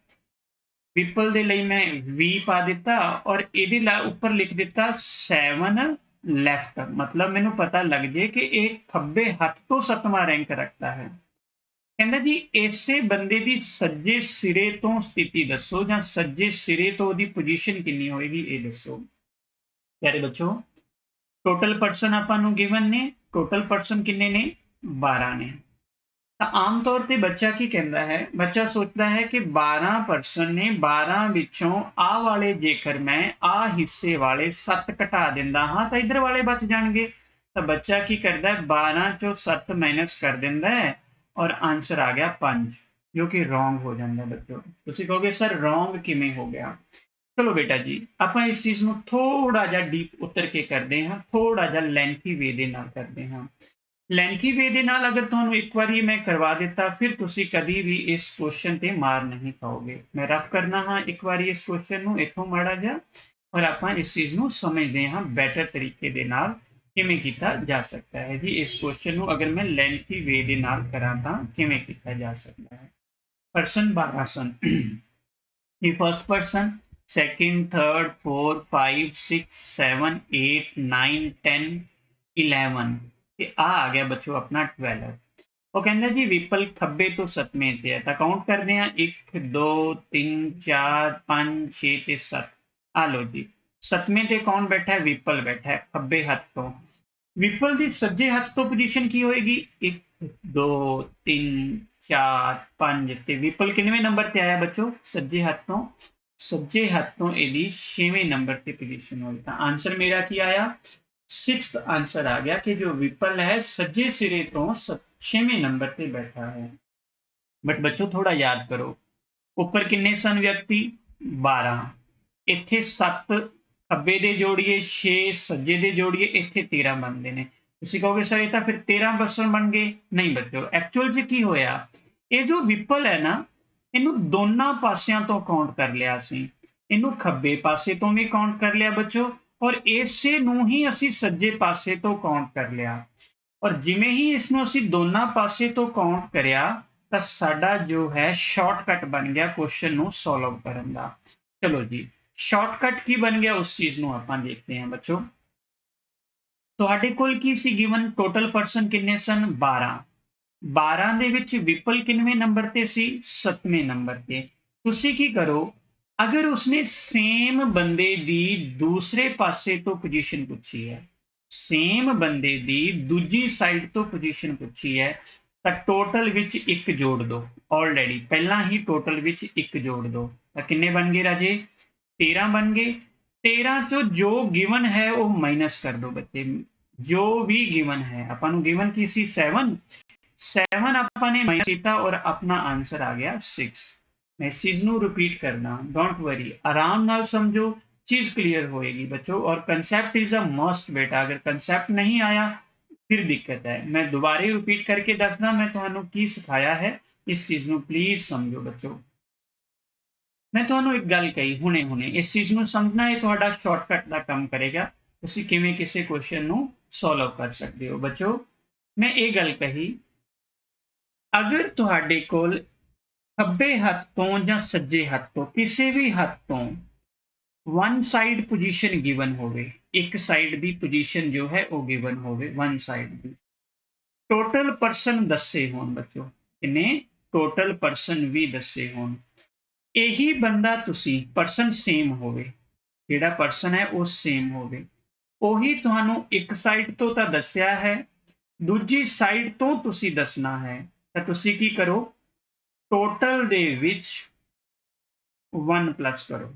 A: ਵਿਪਲ ਦੇ ਲਈ ਮੈਂ V ਪਾ ਦਿੱਤਾ ਔਰ ਇਹਦੇ ਉੱਪਰ ਲਿਖ ਦਿੱਤਾ 7 ਲੈਫਟ, ਮਤਲਬ ਮੈਨੂੰ ਪਤਾ ਲੱਗ ਜੇ ਕਿ ਇਹ ਖੱਬੇ ਹੱਥ ਤੋਂ 7ਵਾਂ ਰੈਂਕ ਰੱਖਦਾ ਹੈ। ਕਹਿੰਦਾ ਜੀ ਇਸੇ ਬੰਦੇ ਦੀ ਸੱਜੇ ਸਿਰੇ ਤੋਂ ਸਥਿਤੀ ਦੱਸੋ ਜਾਂ ਸੱਜੇ ਸਿਰੇ ਤੋਂ ਉਹਦੀ ਪੋਜੀਸ਼ਨ ਕਿੰਨੀ ਹੋਏਗੀ ਇਹ ਦੱਸੋ। ਪਿਆਰੇ ਬੱਚੋ ਟੋਟਲ ਪਰਸਨ ਆਪਾਂ ਨੂੰ ਗਿਵਨ ਨੇ, ਟੋਟਲ ਪਰਸਨ ਕਿੰਨੇ ਨੇ 12 ਨੇ। ਤਾਂ ਆਮ ਤੌਰ ਤੇ ਬੱਚਾ ਕੀ ਕਹਿੰਦਾ ਹੈ, ਬੱਚਾ ਸੋਚਦਾ ਹੈ ਕਿ 12 ਪਰਸਨ ਨੇ, 12 ਵਿੱਚੋਂ ਆਹ ਵਾਲੇ ਜੇਕਰ ਮੈਂ ਆਹ ਹਿੱਸੇ ਵਾਲੇ 7 ਘਟਾ ਦਿੰਦਾ ਹਾਂ ਤਾਂ ਇਧਰ ਵਾਲੇ ਬਚ ਜਾਣਗੇ। ਤਾਂ ਬੱਚਾ ਕੀ ਕਰਦਾ ਹੈ 12 ਚੋਂ 7 ਮਾਈਨਸ ਕਰ ਦਿੰਦਾ ਹੈ ਔਰ ਆਂਸਰ ਆ ਗਿਆ 5, ਜੋ ਕਿ ਰੋਂਗ ਹੋ ਜਾਂਦਾ ਬੱਚੋ। ਤੁਸੀਂ ਕਹੋਗੇ ਸਰ ਰੋਂਗ ਕਿਵੇਂ ਹੋ ਗਿਆ। ਚਲੋ ਬੇਟਾ ਜੀ ਆਪਾਂ ਇਸ ਚੀਜ਼ ਨੂੰ ਥੋੜਾ ਜਿਹਾ ਡੀਪ ਉਤਰ ਕੇ ਕਰਦੇ ਹਾਂ, ਥੋੜਾ ਜਿਹਾ ਲੈਂਥੀ ਵੇ ਦੇ ਨਾਲ ਕਰਦੇ ਹਾਂ। ਲੈਂਥੀ ਵੇ ਦੇ ਨਾਲ ਅਗਰ ਤੁਹਾਨੂੰ ਇੱਕ ਵਾਰੀ ਮੈਂ ਕਰਵਾ ਦਿੱਤਾ ਫਿਰ ਤੁਸੀਂ ਕਦੀ ਵੀ ਇਸ ਕੁਐਸਚਨ ਤੇ ਮਾਰ ਨਹੀਂ ਖਾਓਗੇ। ਮੈਂ ਰਫ ਕਰਨਾ ਹਾਂ ਇੱਕ ਵਾਰੀ ਇਸ ਕੁਐਸਚਨ ਨੂੰ ਇੱਥੋਂ ਮਾੜਾ ਜਿਹਾ ਔਰ ਆਪਾਂ ਇਸ ਚੀਜ਼ ਨੂੰ ਸਮਝਦੇ ਹਾਂ ਬੈਟਰ ਤਰੀਕੇ ਦੇ ਨਾਲ ਕਿਵੇਂ ਕੀਤਾ ਜਾ ਸਕਦਾ ਹੈ ਜੀ। ਇਸ ਕੁਐਸਚਨ ਨੂੰ ਅਗਰ ਮੈਂ ਲੈਂਥੀ ਵੇ ਦੇ ਨਾਲ ਕਰਾਂ ਤਾਂ ਕਿਵੇਂ ਕੀਤਾ ਜਾ ਸਕਦਾ ਹੈ। ਪਰਸਨ 12 ਸਨ, the first person, second, third, fourth, 5, 6, 7, 8, 9, 10, 11 ਤੇ ਆ ਗਿਆ ਬੱਚੋ ਆਪਣਾ 12। ਉਹ ਕਹਿੰਦਾ ਜੀ ਵਿਪਲ ਖੱਬੇ ਤੋਂ 7ਵੇਂ ਤੇ ਹੈ ਤਾਂ ਕਾਊਂਟ ਕਰਦੇ ਹਾਂ 1 2 3 4 5 6 ਤੇ 7। ਆ ਲਓ ਜੀ 7ਵੇਂ ਤੇ ਕੌਣ ਬੈਠਾ ਹੈ, ਵਿਪਲ ਬੈਠਾ ਹੈ ਖੱਬੇ ਹੱਥ ਤੋਂ। ਵਿਪਲ ਦੀ ਸੱਜੇ ਹੱਥ ਤੋਂ ਪੋਜੀਸ਼ਨ ਕੀ ਹੋਏਗੀ 1 2 3 4 5 ਤੇ ਵਿਪਲ ਕਿੰਨਵੇਂ ਨੰਬਰ ਤੇ ਆਇਆ ਬੱਚੋ ਸੱਜੇ ਹੱਥ ਤੋਂ, ਸੱਜੇ ਹੱਥ ਤੋਂ ਇਹਦੀ 6ਵੇਂ ਨੰਬਰ ਤੇ ਪੋਜੀਸ਼ਨ ਹੋਈ ਤਾਂ ਆਂਸਰ ਮੇਰਾ ਕੀ ਆਇਆ 6th आंसर आ गया कि जो विपल है सज्जे सिरे तो 6वें नंबर पे बैठा है। बट बच्चों थोड़ा याद करो ऊपर किन्ने सन व्यक्ति 12, इत्थे 7 खब्बे दे जोड़िए 6 सज्जे दे जोड़िए इत्थे 13 बनते हैं। ਤੁਸੀਂ ਕਹੋਗੇ ਸਰ ਇਹ ਤਾਂ ਫਿਰ 13% ਬਣ ਗਏ, ਨਹੀਂ ਬੱਚੋ ਐਕਚੁਅਲ 'ਚ ਕੀ ਹੋਇਆ, ਇਹ ਜੋ ਵਿਪਲ ਹੈ ਨਾ ਇਹਨੂੰ ਦੋਨਾਂ ਪਾਸਿਆਂ ਤੋਂ ਕਾਊਂਟ ਕਰ ਲਿਆ ਅਸੀਂ, ਇਹਨੂੰ ਖੱਬੇ ਪਾਸੇ ਤੋਂ ਵੀ ਕਾਊਂਟ ਕਰ ਲਿਆ ਬੱਚੋ ਔਰ ਇਸੇ ਨੂੰ ਹੀ ਅਸੀਂ ਸੱਜੇ ਪਾਸੇ ਤੋਂ ਕਾਊਂਟ ਕਰ ਲਿਆ ਔਰ ਜਿਵੇਂ ਹੀ ਇਸ ਨੂੰ ਅਸੀਂ ਦੋਨਾਂ ਪਾਸੇ ਤੋਂ ਕਾਊਂਟ ਕਰਿਆ ਤਾਂ ਸਾਡਾ ਜੋ ਹੈ ਸ਼ਾਰਟਕਟ ਬਣ ਗਿਆ ਕੁਐਸਚਨ ਨੂੰ ਸੋਲਵ ਕਰਨ ਦਾ। ਚਲੋ ਜੀ ਸ਼ਾਰਟਕਟ ਕੀ ਬਣ ਗਿਆ ਉਸ ਚੀਜ਼ ਨੂੰ ਆਪਾਂ ਦੇਖਦੇ ਹਾਂ ਬੱਚੋ। ਤੁਹਾਡੇ ਕੋਲ ਕੀ ਸੀ ਗਿਵਨ, ਟੋਟਲ ਪਰਸਨ ਕਿੰਨੇ ਸਨ 12, 12 ਦੇ ਵਿੱਚ ਵਿਪਲ ਕਿੰਨਵੇਂ ਨੰਬਰ ਤੇ ਸੀ 7ਵੇਂ ਨੰਬਰ ਤੇ। ਤੁਸੀਂ ਕੀ ਕਰੋ ਅਗਰ ਉਸਨੇ ਸੇਮ ਬੰਦੇ ਦੀ ਦੂਸਰੇ ਪਾਸੇ ਤੋਂ ਪੋਜੀਸ਼ਨ ਪੁੱਛੀ ਹੈ, ਸੇਮ ਬੰਦੇ ਦੀ ਦੂਜੀ ਸਾਈਡ ਤੋਂ ਪੋਜੀਸ਼ਨ ਪੁੱਛੀ ਹੈ ਤਾਂ ਟੋਟਲ ਵਿੱਚ 1 ਜੋੜ ਦਿਓ। ਆਲਰੇਡੀ ਪਹਿਲਾਂ ਹੀ ਟੋਟਲ ਵਿੱਚ 1 ਜੋੜ ਦਿਓ ਤਾਂ ਕਿੰਨੇ ਬਣ ਗਏ ਰਾਜੇ 13 बन गए। 13 चो जो गिवन है वो माइनस कर दो बच्चे, जो भी गिवन है। ਆਪਾਂ ਨੂੰ गिवन की सी 7 ਆਪਾਂ ਨੇ माइनस ਕੀਤਾ और अपना आंसर आ गया 6। मैं इस चीज ਨੂੰ रिपीट करना, डोंट वरी, आराम नाल समझो, चीज क्लियर होएगी बच्चों। और कंसेप्ट इज अ मस्ट बेटा, अगर कंसेप्ट नहीं आया फिर दिक्कत है। मैं दोबारा रिपीट करके दसदा मैं ਤੁਹਾਨੂੰ ਕੀ ਸਿਖਾਇਆ ਹੈ, इस चीज ਨੂੰ प्लीज समझो बच्चों। मैं ਤੁਹਾਨੂੰ एक गल कही ਹੁਣੇ ਹੁਣੇ, इस चीज ਨੂੰ समझना ਇਹ ਤੁਹਾਡਾ शॉर्टकट ਦਾ ਕੰਮ ਕਰੇਗਾ, ਤੁਸੀਂ ਕਿਵੇਂ ਕਿਸੇ क्वेश्चन ਨੂੰ सॉल्व कर सकते हो बच्चों। मैं ਇਹ गल कही, अगर ਤੁਹਾਡੇ ਕੋਲ ਖੱਬੇ ਹੱਥ ਤੋਂ ਜਾਂ ਸੱਜੇ ਹੱਥ ਤੋਂ ਕਿਸੇ ਵੀ ਹੱਥ ਤੋਂ वन साइड पोजीशन गिवन होवे, एक साइड दी पोजीशन जो है वो गिवन होवे, वन साइड दी टोटल परसन दसे होन बच्चों, किन्ने टोटल परसन भी दसे होन, यही बंदा तुसी परसन सेम होवे, जेड़ा परसन है वो सेम होवे, ਉਹੀ ਤੁਹਾਨੂੰ ਇੱਕ ਸਾਈਡ ਤੋਂ ਤਾਂ ਦੱਸਿਆ ਹੈ, ਦੂਜੀ ਸਾਈਡ ਤੋਂ ਤੁਸੀਂ ਦੱਸਣਾ ਹੈ। ਤਾਂ ਤੁਸੀਂ ਕੀ ਕਰੋ, ਟੋਟਲ ਦੇ ਵਿੱਚ 1 प्लस करो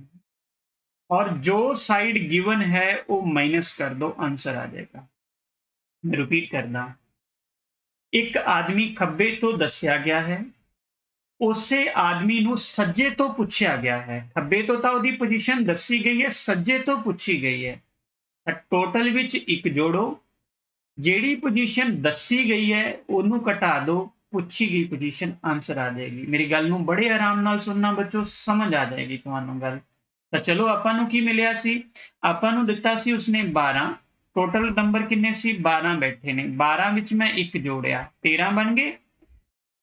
A: और जो साइड गिवन है वो माइनस कर दो, आंसर आ जाएगा। मैं रिपीट करदा, एक आदमी खब्बे तो दसिया गया है, उसे आदमी नू सज्जे तो पूछा गया है, खब्बे तो ਉਹਦੀ पोजीशन दसी गई है, सज्जे तो पूछी गई है। टोटल विच एक जोड़ो, ਜਿਹੜੀ पोजीशन दसी गई है ਉਹਨੂੰ ਘਟਾ दो, पूछी गई पोजीशन आंसर आ जाएगी। मेरी गल नू बड़े आराम नाल सुनना बच्चों, समझ आ जाएगी ਤੁਹਾਨੂੰ गल। ਤਾਂ ਚਲੋ ਆਪਾਂ ਨੂੰ ਕੀ ਮਿਲਿਆ ਸੀ, ਆਪਾਂ ਨੂੰ ਦਿੱਤਾ ਸੀ ਉਸਨੇ 12, ਟੋਟਲ ਨੰਬਰ ਕਿੰਨੇ ਸੀ 12 ਬੈਠੇ ਨੇ, 12 ਵਿੱਚ ਮੈਂ 1 ਜੋੜਿਆ 13 ਬਣ ਗਏ,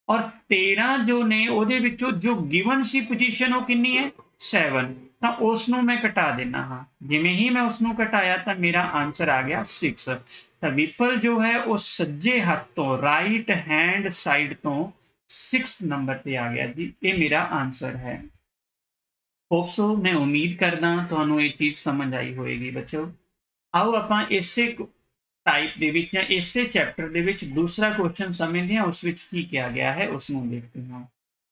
A: ਔਰ 13 ਜੋ ਨੇ ਉਹਦੇ ਵਿੱਚੋਂ ਜੋ ਗਿਵਨ ਸੀ ਪੋਜੀਸ਼ਨ ਉਹ ਕਿੰਨੀ ਹੈ 7, ਤਾਂ ਉਸ ਨੂੰ ਮੈਂ ਘਟਾ ਦੇਣਾ ਹਾਂ। ਜਿਵੇਂ ਹੀ ਮੈਂ ਉਸ ਨੂੰ ਘਟਾਇਆ ਤਾਂ ਮੇਰਾ ਆਨਸਰ ਆ ਗਿਆ 6। ਤਾਂ ਵਿਪਲ ਜੋ ਹੈ ਉਹ ਸੱਜੇ ਹੱਥ ਤੋਂ ਰਾਈਟ हैंड ਸਾਈਡ ਤੋਂ 6 ਨੰਬਰ ਤੇ ਆ ਗਿਆ ਜੀ, ਇਹ ਮੇਰਾ ਆਨਸਰ ਹੈ। ਹੋਪ ਸੋ, मैं उम्मीद करदा ਤੁਹਾਨੂੰ ਇਹ ਚੀਜ਼ ਸਮਝ ਆਈ ਹੋਏਗੀ ਬੱਚੋ। ਆਓ ਆਪਾਂ ਇਸੇ टाइप ਦੇ ਵਿੱਚ ਜਾਂ ਇਸੇ ਚੈਪਟਰ ਦੇ ਵਿੱਚ ਦੂਸਰਾ ਕੁਐਸਚਨ ਸਮਝਦੇ ਹਾਂ, ਉਸ ਵਿੱਚ ਕੀ ਕਿਹਾ ਗਿਆ ਹੈ ਉਸ ਨੂੰ ਦੇਖਦੇ ਹਾਂ।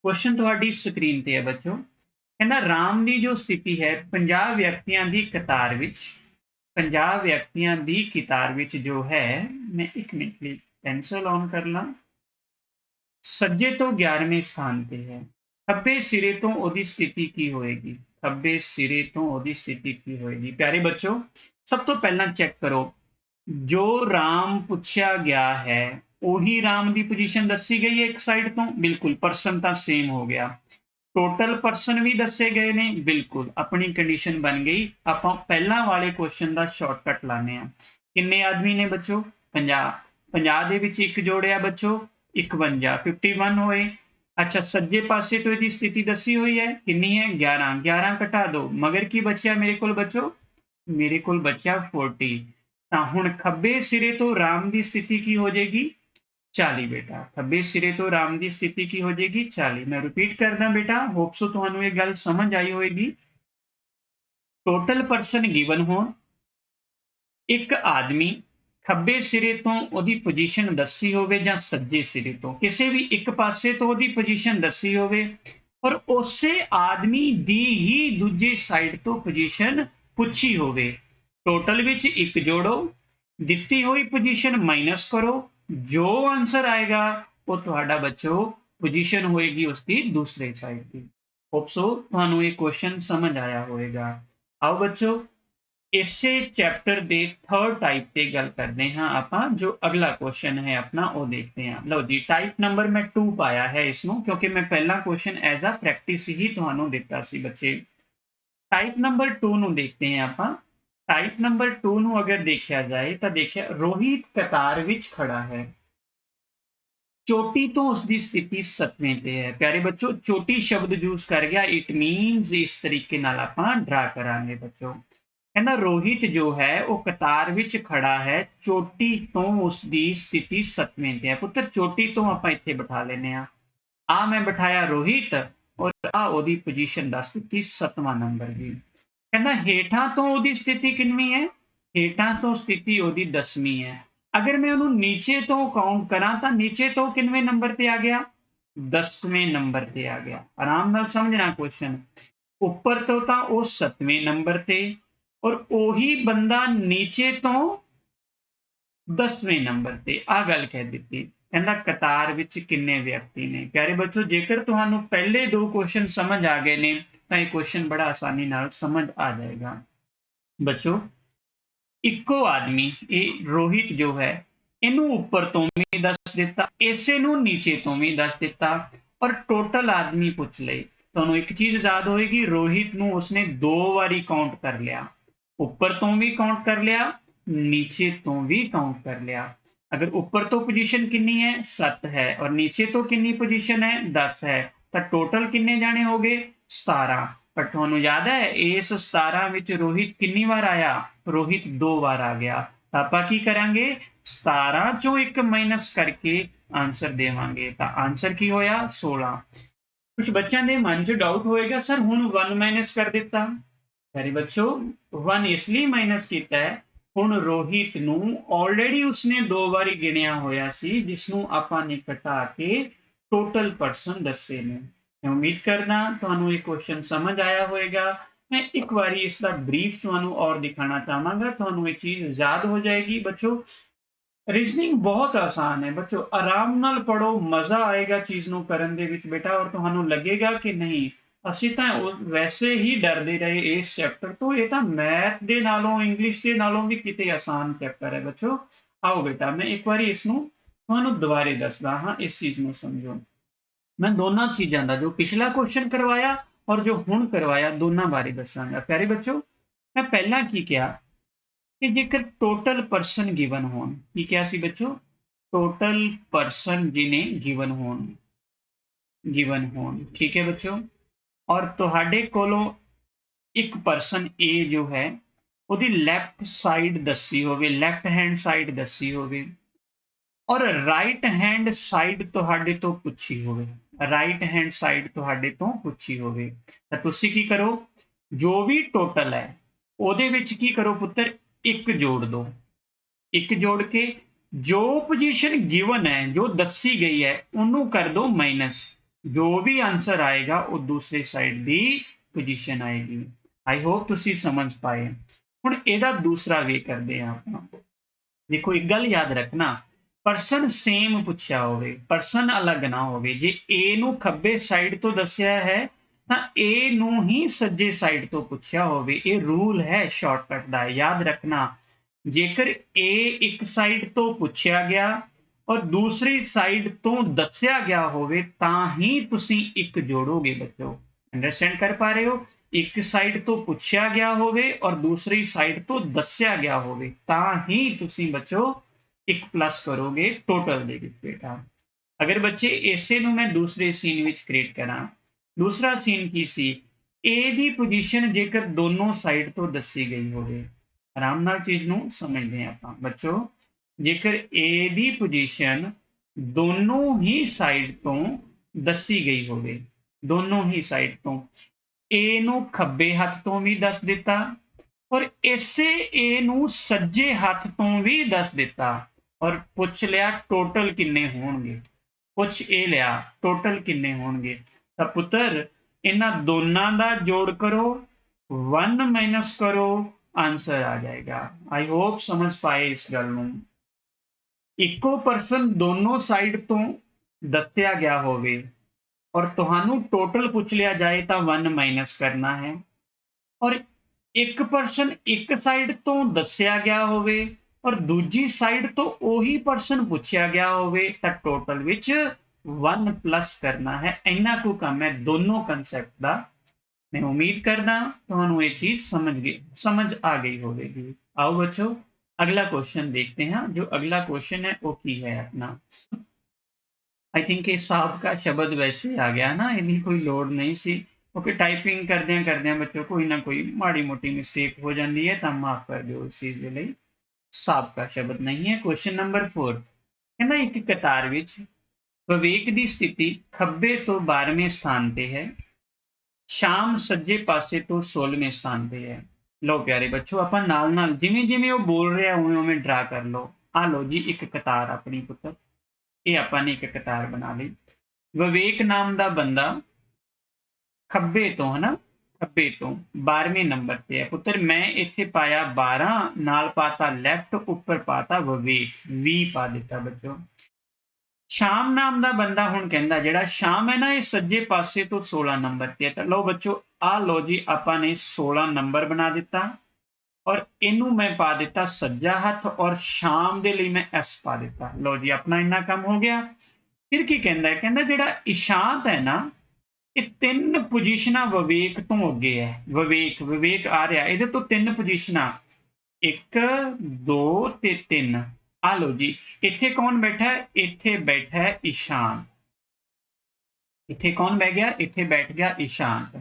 A: ਕੁਐਸਚਨ ਤੁਹਾਡੀ ਸਕਰੀਨ ਤੇ ਹੈ ਬੱਚੋ। ਕਹਿੰਦਾ ਰਾਮ ਦੀ ਜੋ ਸਥਿਤੀ ਹੈ 50 ਵਿਅਕਤੀਆਂ ਦੀ ਕਤਾਰ ਵਿੱਚ, 50 ਵਿਅਕਤੀਆਂ ਦੀ ਕਤਾਰ ਵਿੱਚ ਜੋ ਹੈ, ਮੈਂ ਇੱਕ ਮਿੰਟ ਲਈ ਪੈਨਸਲ ਔਨ ਕਰ ਲਾਂ, ਸੱਜੇ ਤੋਂ 11ਵੇਂ ਸਥਾਨ ਤੇ ਹੈ, ਖੱਬੇ ਸਿਰੇ ਤੋਂ ਉਹਦੀ ਸਥਿਤੀ ਕੀ ਹੋਏਗੀ, ਖੱਬੇ ਸਿਰੇ ਤੋਂ ਉਹਦੀ ਸਥਿਤੀ ਕੀ ਹੋਏਗੀ। ਪਿਆਰੇ ਬੱਚੋ, ਸਭ ਤੋਂ ਪਹਿਲਾਂ ਚੈੱਕ ਕਰੋ, ਜੋ ਰਾਮ ਪੁੱਛਿਆ ਗਿਆ ਹੈ ਉਹੀ ਰਾਮ ਦੀ ਪੋਜੀਸ਼ਨ ਦੱਸੀ ਗਈ ਹੈ ਇੱਕ ਸਾਈਡ ਤੋਂ, ਬਿਲਕੁਲ ਪਰਸਨ ਤਾਂ ਸੇਮ ਹੋ ਗਿਆ, ਟੋਟਲ ਪਰਸਨ ਵੀ ਦੱਸੇ ਗਏ ਨੇ, ਬਿਲकुल ਆਪਣੀ ਕੰਡੀਸ਼ਨ ਬਣ ਗਈ। ਆਪਾਂ ਪਹਿਲਾਂ ਵਾਲੇ ਕੁਐਸਚਨ ਦਾ ਸ਼ਾਰਟਕਟ ਲਾਣੇ ਆ। ਕਿੰਨੇ ਆਦਮੀ ਨੇ ਬੱਚੋ 50, 50 ਦੇ ਵਿੱਚ ਇੱਕ ਜੋੜਿਆ ਬੱਚੋ 51, 51 ਹੋਏ। अच्छा, सज्जे पासे तो ਇਹਦੀ स्थिति दसी हुई है, कितनी है 11, 11 घटा दो, मगर की बचिया मेरे को बच्चो, मेरे को बचिया 40। ਤਾਂ ਹੁਣ ਖੱਬੇ ਸਿਰੇ ਤੋਂ ਰਾਮ ਦੀ ਸਥਿਤੀ ਕੀ ਹੋ ਜਾਏਗੀ 40 ਬੇਟਾ, ਖੱਬੇ ਸਿਰੇ ਤੋਂ ਰਾਮ ਦੀ ਸਥਿਤੀ ਕੀ ਹੋ ਜਾਏਗੀ 40। ਮੈਂ ਰਿਪੀਟ ਕਰਦਾ ਬੇਟਾ, ਹੋਪ ਸੋ ਤੁਹਾਨੂੰ ਇਹ ਗੱਲ ਸਮਝ ਆਈ ਹੋਏਗੀ। ਟੋਟਲ ਪਰਸਨ ਗਿਵਨ ਹੋਣ, ਇੱਕ ਆਦਮੀ ਖੱਬੇ ਸਿਰੇ ਤੋਂ ਉਹਦੀ ਪੋਜੀਸ਼ਨ ਦੱਸੀ ਹੋਵੇ ਜਾਂ ਸੱਜੇ ਸਿਰੇ ਤੋਂ, ਕਿਸੇ ਵੀ ਇੱਕ ਪਾਸੇ ਤੋਂ ਉਹਦੀ ਪੋਜੀਸ਼ਨ ਦੱਸੀ ਹੋਵੇ, ਔਰ ਉਸੇ ਆਦਮੀ ਦੀ ਹੀ ਦੂਜੇ ਸਾਈਡ ਤੋਂ ਪੋਜੀਸ਼ਨ ਪੁੱਛੀ ਹੋਵੇ। ਟੋਟਲ ਵਿੱਚ ਇੱਕ ਜੋੜੋ, ਦਿੱਤੀ ਹੋਈ ਪੋਜੀਸ਼ਨ ਮਾਈਨਸ ਕਰੋ, ਜੋ ਆਨਸਰ ਆਏਗਾ ਉਹ ਤੁਹਾਡਾ ਬੱਚੋ ਪੋਜੀਸ਼ਨ ਹੋਏਗੀ ਉਸਦੀ ਦੂਸਰੇ ਸਾਈਡ ਦੀ। ਹੋਪ ਸੋ ਤੁਹਾਨੂੰ ਇਹ ਕੁਐਸਚਨ ਸਮਝ ਆਇਆ ਹੋਵੇਗਾ। ਆਓ ਬੱਚੋ ਇਸੇ ਚੈਪਟਰ ਦੇ 3rd टाइप ਤੇ ਗੱਲ ਕਰਦੇ ਹਾਂ ਆਪਾਂ, ਜੋ ਅਗਲਾ ਕੁਐਸਚਨ ਹੈ ਆਪਣਾ ਉਹ ਦੇਖਦੇ ਹਾਂ। ਲਓ ਜੀ, ਟਾਈਪ ਨੰਬਰ ਮੈਂ 2 ਪਾਇਆ ਹੈ ਇਸ ਨੂੰ, ਕਿਉਂਕਿ ਮੈਂ ਪਹਿਲਾ ਕੁਐਸਚਨ ਐਜ਼ ਅ ਪ੍ਰੈਕਟਿਸ ਹੀ ਤੁਹਾਨੂੰ ਦਿੱਤਾ ਸੀ ਬੱਚੇ। ਟਾਈਪ ਨੰਬਰ 2 ਨੂੰ ਦੇਖਦੇ ਹਾਂ ਆਪਾਂ। टाइप नंबर 2 ਨੂੰ अगर देखा जाए तो देखिए, रोहित कतार विच खड़ा है, चोटी तो उसकी स्थिति 7वें ते है। प्यारे बच्चों, चोटी शब्द यूज कर गया, इट मीनस इस तरीके नाल आपां ड्रा करांगे बच्चों। कहना रोहित जो है वो कतार विच खड़ा है, चोटी तो उसकी स्थिति 7वें ते है। पुत्र चोटी तो आपां इत्थे बिठा लेने आ मैं बिठाया रोहित, और आ ओदी पोजीशन दा स्थिति 7वां नंबर जी। कहना हेठां तो ਉਹਦੀ स्थिति किनवी है, हेठां तो स्थिति ਉਹਦੀ 10ਵੀं है। अगर मैं ਉਹਨੂੰ नीचे तो काउंट करा तो नीचे तो किनवे नंबर ते आ गया 10वें नंबर ते आ गया। आराम नाल समझना क्वेश्चन, ਉੱਪਰ ਤੋਂ ਤਾਂ ਉਹ 7ਵੇਂ ਨੰਬਰ ਤੇ ਔਰ ਉਹੀ ਬੰਦਾ ਨੀਚੇ ਤੋਂ 10ਵੇਂ ਨੰਬਰ ਤੇ ਆ ਗੱਲ ਕਹਿ ਦਿੱਤੀ। ਕਹਿੰਦਾ ਕਤਾਰ ਵਿੱਚ ਕਿੰਨੇ ਵਿਅਕਤੀ ਨੇ। ਪਿਆਰੇ ਬੱਚੋ, ਜੇਕਰ ਤੁਹਾਨੂੰ ਪਹਿਲੇ ਦੋ ਕੁਐਸਚਨ ਸਮਝ ਆ ਗਏ ਨੇ ਤਾਂ ਇਹ ਕੁਐਸਚਨ ਬੜਾ ਆਸਾਨੀ ਨਾਲ ਸਮਝ ਆ ਜਾਏਗਾ। ਬੱਚੋ, ਇੱਕੋ ਆਦਮੀ, ਇਹ ਰੋਹਿਤ ਜੋ ਹੈ, ਇਹਨੂੰ ਉੱਪਰ ਤੋਂ ਵੀ ਦੱਸ ਦਿੱਤਾ, ਇਸੇ ਨੂੰ ਨੀਚੇ ਤੋਂ ਵੀ ਦੱਸ ਦਿੱਤਾ ਔਰ ਟੋਟਲ ਆਦਮੀ ਪੁੱਛ ਲਏ। ਤੁਹਾਨੂੰ ਇੱਕ ਚੀਜ਼ ਯਾਦ ਹੋਏਗੀ, ਰੋਹਿਤ ਨੂੰ ਉਸਨੇ 2 ਵਾਰੀ ਕਾਊਂਟ ਕਰ ਲਿਆ, ਉੱਪਰ ਤੋਂ ਵੀ ਕਾਊਂਟ ਕਰ ਲਿਆ, नीचे तो भी काउंट कर लिया। अगर ऊपर तो पोजीशन कितनी है 7 है और नीचे तो कितनी पोजीशन है 10 है, तो टोटल कितने जाने हो गए 17। पर तुहानू याद है इस 17 विच रोहित कितनी बार आया, रोहित 2 बार आ गया। आपां की करांगे 17 चों 1 माइनस करके आंसर देवांगे, तो आंसर की होया 16। कुछ बच्चों के मन च डाउट होएगा सर हुण 1 माइनस कर दिता। प्यारे बच्चों, 1 इसलिए माइनस किया है, ਹੁਣ ਰੋਹਿਤ ਨੂੰ ਆਲਰੇਡੀ ਉਸਨੇ 2 ਵਾਰੀ ਗਿਣਿਆ ਹੋਇਆ ਸੀ, ਜਿਸ ਨੂੰ ਆਪਾਂ ਨੇ ਘਟਾ ਕੇ ਟੋਟਲ ਪਰਸਨ ਦੱਸੇ ਨੇ। ਮੈਂ ਉਮੀਦ ਕਰਦਾ ਤੁਹਾਨੂੰ ਇਹ ਕੁਐਸਚਨ ਸਮਝ ਆਇਆ ਹੋਵੇਗਾ। ਮੈਂ ਇੱਕ ਵਾਰੀ ਇਸ ਦਾ ਬਰੀਫ ਤੁਹਾਨੂੰ ਔਰ ਦਿਖਾਣਾ ਚਾਹਾਂਗਾ, ਤੁਹਾਨੂੰ ਇਹ ਚੀਜ਼ ਯਾਦ ਹੋ ਜਾਏਗੀ। ਬੱਚੋ, ਰੀਜ਼ਨਿੰਗ ਬਹੁਤ ਆਸਾਨ ਹੈ। ਬੱਚੋ, ਆਰਾਮ ਨਾਲ ਪੜੋ, ਮਜ਼ਾ ਆਏਗਾ ਚੀਜ਼ ਨੂੰ ਕਰਨ ਦੇ ਵਿੱਚ ਬੇਟਾ, ਔਰ ਤੁਹਾਨੂੰ ਲੱਗੇਗਾ ਕਿ ਨਹੀਂ ਅਸੀਂ ਤਾਂ ਵੈਸੇ ਹੀ ਡਰਦੇ ਰਹੇ ਇਸ ਚੈਪਟਰ ਤੋਂ, ਇਹ ਤਾਂ ਮੈਥ ਦੇ ਨਾਲੋਂ ਇੰਗਲਿਸ਼ ਦੇ ਨਾਲੋਂ ਵੀ ਕਿਤੇ ਆਸਾਨ ਚੈਪਟਰ ਹੈ। ਬੱਚੋ, ਆਓ ਬੇਟਾ ਮੈਂ ਇੱਕ ਵਾਰੀ ਇਸ ਨੂੰ ਤੁਹਾਨੂੰ ਦੁਬਾਰੇ ਦੱਸਦਾ ਹਾਂ, ਇਸ ਚੀਜ਼ ਨੂੰ ਸਮਝੋ। ਮੈਂ ਦੋਨਾਂ ਚੀਜ਼ਾਂ ਦਾ, ਜੋ ਪਿਛਲਾ ਕੁਐਸਚਨ ਕਰਵਾਇਆ ਔਰ ਜੋ ਹੁਣ ਕਰਵਾਇਆ, ਦੋਨਾਂ ਬਾਰੇ ਦੱਸਾਂਗਾ। ਪਿਆਰੇ ਬੱਚੋ, ਮੈਂ ਪਹਿਲਾਂ ਕੀ ਕਿਹਾ ਕਿ ਜੇਕਰ ਟੋਟਲ ਪਰਸਨ ਗਿਵਨ ਹੋਣ, ਕੀ ਕਿਹਾ ਸੀ ਬੱਚੋ, ਟੋਟਲ ਪਰਸਨ ਜਿਹਨੇ ਗਿਵਨ ਹੋਣ, ਠੀਕ ਹੈ ਬੱਚੋ, ਔਰ ਤੁਹਾਡੇ ਕੋਲੋਂ ਇੱਕ ਪਰਸਨ A ਜੋ ਹੈ ਉਹਦੀ ਲੈਫਟ ਸਾਈਡ ਦੱਸੀ ਹੋਵੇ, ਲੈਫਟ ਹੈਂਡ ਸਾਈਡ ਦੱਸੀ ਹੋਵੇ ਔਰ ਰਾਈਟ ਹੈਂਡ ਸਾਈਡ ਤੁਹਾਡੇ ਤੋਂ ਪੁੱਛੀ ਹੋਵੇ, ਰਾਈਟ ਹੈਂਡ ਸਾਈਡ ਤੁਹਾਡੇ ਤੋਂ ਪੁੱਛੀ ਹੋਵੇ, ਤਾਂ ਤੁਸੀਂ ਕੀ ਕਰੋ, ਜੋ ਵੀ ਟੋਟਲ ਹੈ ਉਹਦੇ ਵਿੱਚ ਕੀ ਕਰੋ ਪੁੱਤਰ, 1 ਜੋੜ ਦਿਓ। 1 ਜੋੜ ਕੇ ਜੋ ਪੋਜੀਸ਼ਨ ਗਿਵਨ ਹੈ, ਜੋ ਦੱਸੀ ਗਈ ਹੈ, ਉਹਨੂੰ ਕਰ ਦਿਓ ਮਾਈਨਸ। जो भी आंसर आएगा वो दूसरे साइड दी पोजीशन आएगी। आई होप तुसी समझ पाए। हुण इहदा दूसरा वे करते हैं आपां। देखो एक गल याद रखना, परसन सेम पुछया होवे, परसन अलग ना होवे। जे ए नू खब्बे साइड तो दस्सिया है तां ए नू ही सज्जे साइड तो पुछया होवे। ये रूल है शॉर्टकट दा, याद रखना। जेकर ए एक साइड तो पुछया गया और दूसरी साइड तो दस्या गया होवे तां ही तुसी 1 जोड़ोगे। बच्चों, अंडरस्टैंड कर पा रहे हो? एक साइड तो पूछा गया होवे और दूसरी साइड तो दस्या गया होवे तां ही तुसी बच्चों 1 प्लस करोगे टोटल दे विच बेटा। अगर बच्चे इसे नूं मैं दूसरे सीन विच क्रिएट करा, दूसरा सीन की सी, ए दी पोजीशन जेकर दोनों साइड तो दसी गई होवे, आराम नाल चीज नूं समझदे हां आपां। बच्चों, जेकर ए दी पोजीशन दोनों ही साइड तो दसी गई होवे, दोनों ही साइड तो, ए नू खब्बे हथ तो भी दस दिता और इसे ए नू सज्जे हथ तो भी दस दिता और पुछ लिया टोटल किन्ने होणगे। पुछ ए लिया टोटल किन्ने होणगे, तां पुत्र इन्हां दोनां दा जोड़ करो, 1 माइनस करो, आंसर आ जाएगा। आई होप समझ पाए इस गल नूं। इको परसन दोनों साइड तो दस्या गया होवे और तुहानू टोटल पूछ लिया जाए तो 1 माइनस करना है, और एक परसन एक साइड तो दस्या गया होवे और दूजी साइड तो ओही परसन पूछया गया होवे तो टोटल विच 1 प्लस करना है। इन्ना को काम है दोनों कंसैप्ट दा। मैं उम्मीद करना तुहानू ये चीज समझ आ गई होगी। आओ बच्चों, अगला क्वेश्चन देखते हैं। जो अगला क्वेश्चन है वो की है अपना, आई थिंक ये साहब का शब्द वैसे आ गया ना, इन्हीं कोई लोड नहीं सी, क्योंकि टाइपिंग करदे बच्चों कोई ना कोई माड़ी मोटी मिस्टेक हो जाती है, तो माफ कर दो इस चीज के लिए। साहब का शब्द नहीं है। क्वेश्चन नंबर 4 कहना, एक कतार विच विवेक की स्थिति खब्बे तो 12वें स्थान पे है, शाम सज्जे पासे तो 16वें स्थान पे है। लो प्यारे बच्चों, आप नाल नाल जिमें जिमें वो बोल रहे हैं उवें उवें ड्रा कर लो। आ लो जी एक कतार अपनी पुत्र, ये आपां ने एक कतार बना ली। विवेक नाम का बंदा खब्बे तो है ना ਖੱਬੇ ਤੋਂ 12ਵੇਂ ਨੰਬਰ ਤੇ ਹੈ ਪੁੱਤਰ। ਮੈਂ ਇੱਥੇ ਪਾਇਆ 12, ਨਾਲ ਪਾਤਾ ਲੈਫਟ, ਉੱਪਰ ਪਾਤਾ ਵਿਵੇਕ, 20 ਪਾ ਦਿੱਤਾ ਬੱਚੋ। ਸ਼ਾਮ ਨਾਮ ਦਾ ਬੰਦਾ ਹੁਣ ਕਹਿੰਦਾ ਜਿਹੜਾ ਸ਼ਾਮ ਹੈ ਨਾ, ਇਹ ਸੱਜੇ ਪਾਸੇ ਤੋਂ 16 ਨੰਬਰ ਤੇ ਹੈ। ਤਾਂ ਲਓ ਬੱਚੋ, ਆਹ ਲਓ ਜੀ, ਆਪਾਂ ਨੇ 16 ਨੰਬਰ ਬਣਾ ਦਿੱਤਾ ਔਰ ਇਹਨੂੰ ਮੈਂ ਪਾ ਦਿੱਤਾ ਸੱਜਾ ਹੱਥ ਔਰ ਸ਼ਾਮ ਦੇ ਲਈ ਮੈਂ S ਪਾ ਦਿੱਤਾ। ਲਓ ਜੀ, ਆਪਣਾ ਇੰਨਾ ਕੰਮ ਹੋ ਗਿਆ। ਫਿਰ ਕੀ ਕਹਿੰਦਾ ਹੈ? ਕਹਿੰਦਾ ਜਿਹੜਾ ਇਸ਼ਾਂਤ ਹੈ ਨਾ, ਇਹ 3 ਪੋਜੀਸ਼ਨਾਂ ਵਿਵੇਕ ਤੋਂ ਅੱਗੇ ਹੈ। ਵਿਵੇਕ ਆ ਰਿਹਾ, ਇਹਦੇ ਤੋਂ 3 ਪੋਜੀਸ਼ਨਾਂ, 1 2 ਤੇ 3। ਆ ਲਓ ਜੀ, ਇੱਥੇ ਕੌਣ ਬੈਠਾ ਹੈ? ਇੱਥੇ ਬੈਠਾ ਹੈ ਇਸ਼ਾਂਤ। ਇੱਥੇ ਕੌਣ ਬਹਿ ਗਿਆ? ਇੱਥੇ ਬੈਠ ਗਿਆ ਇਸ਼ਾਂਤ।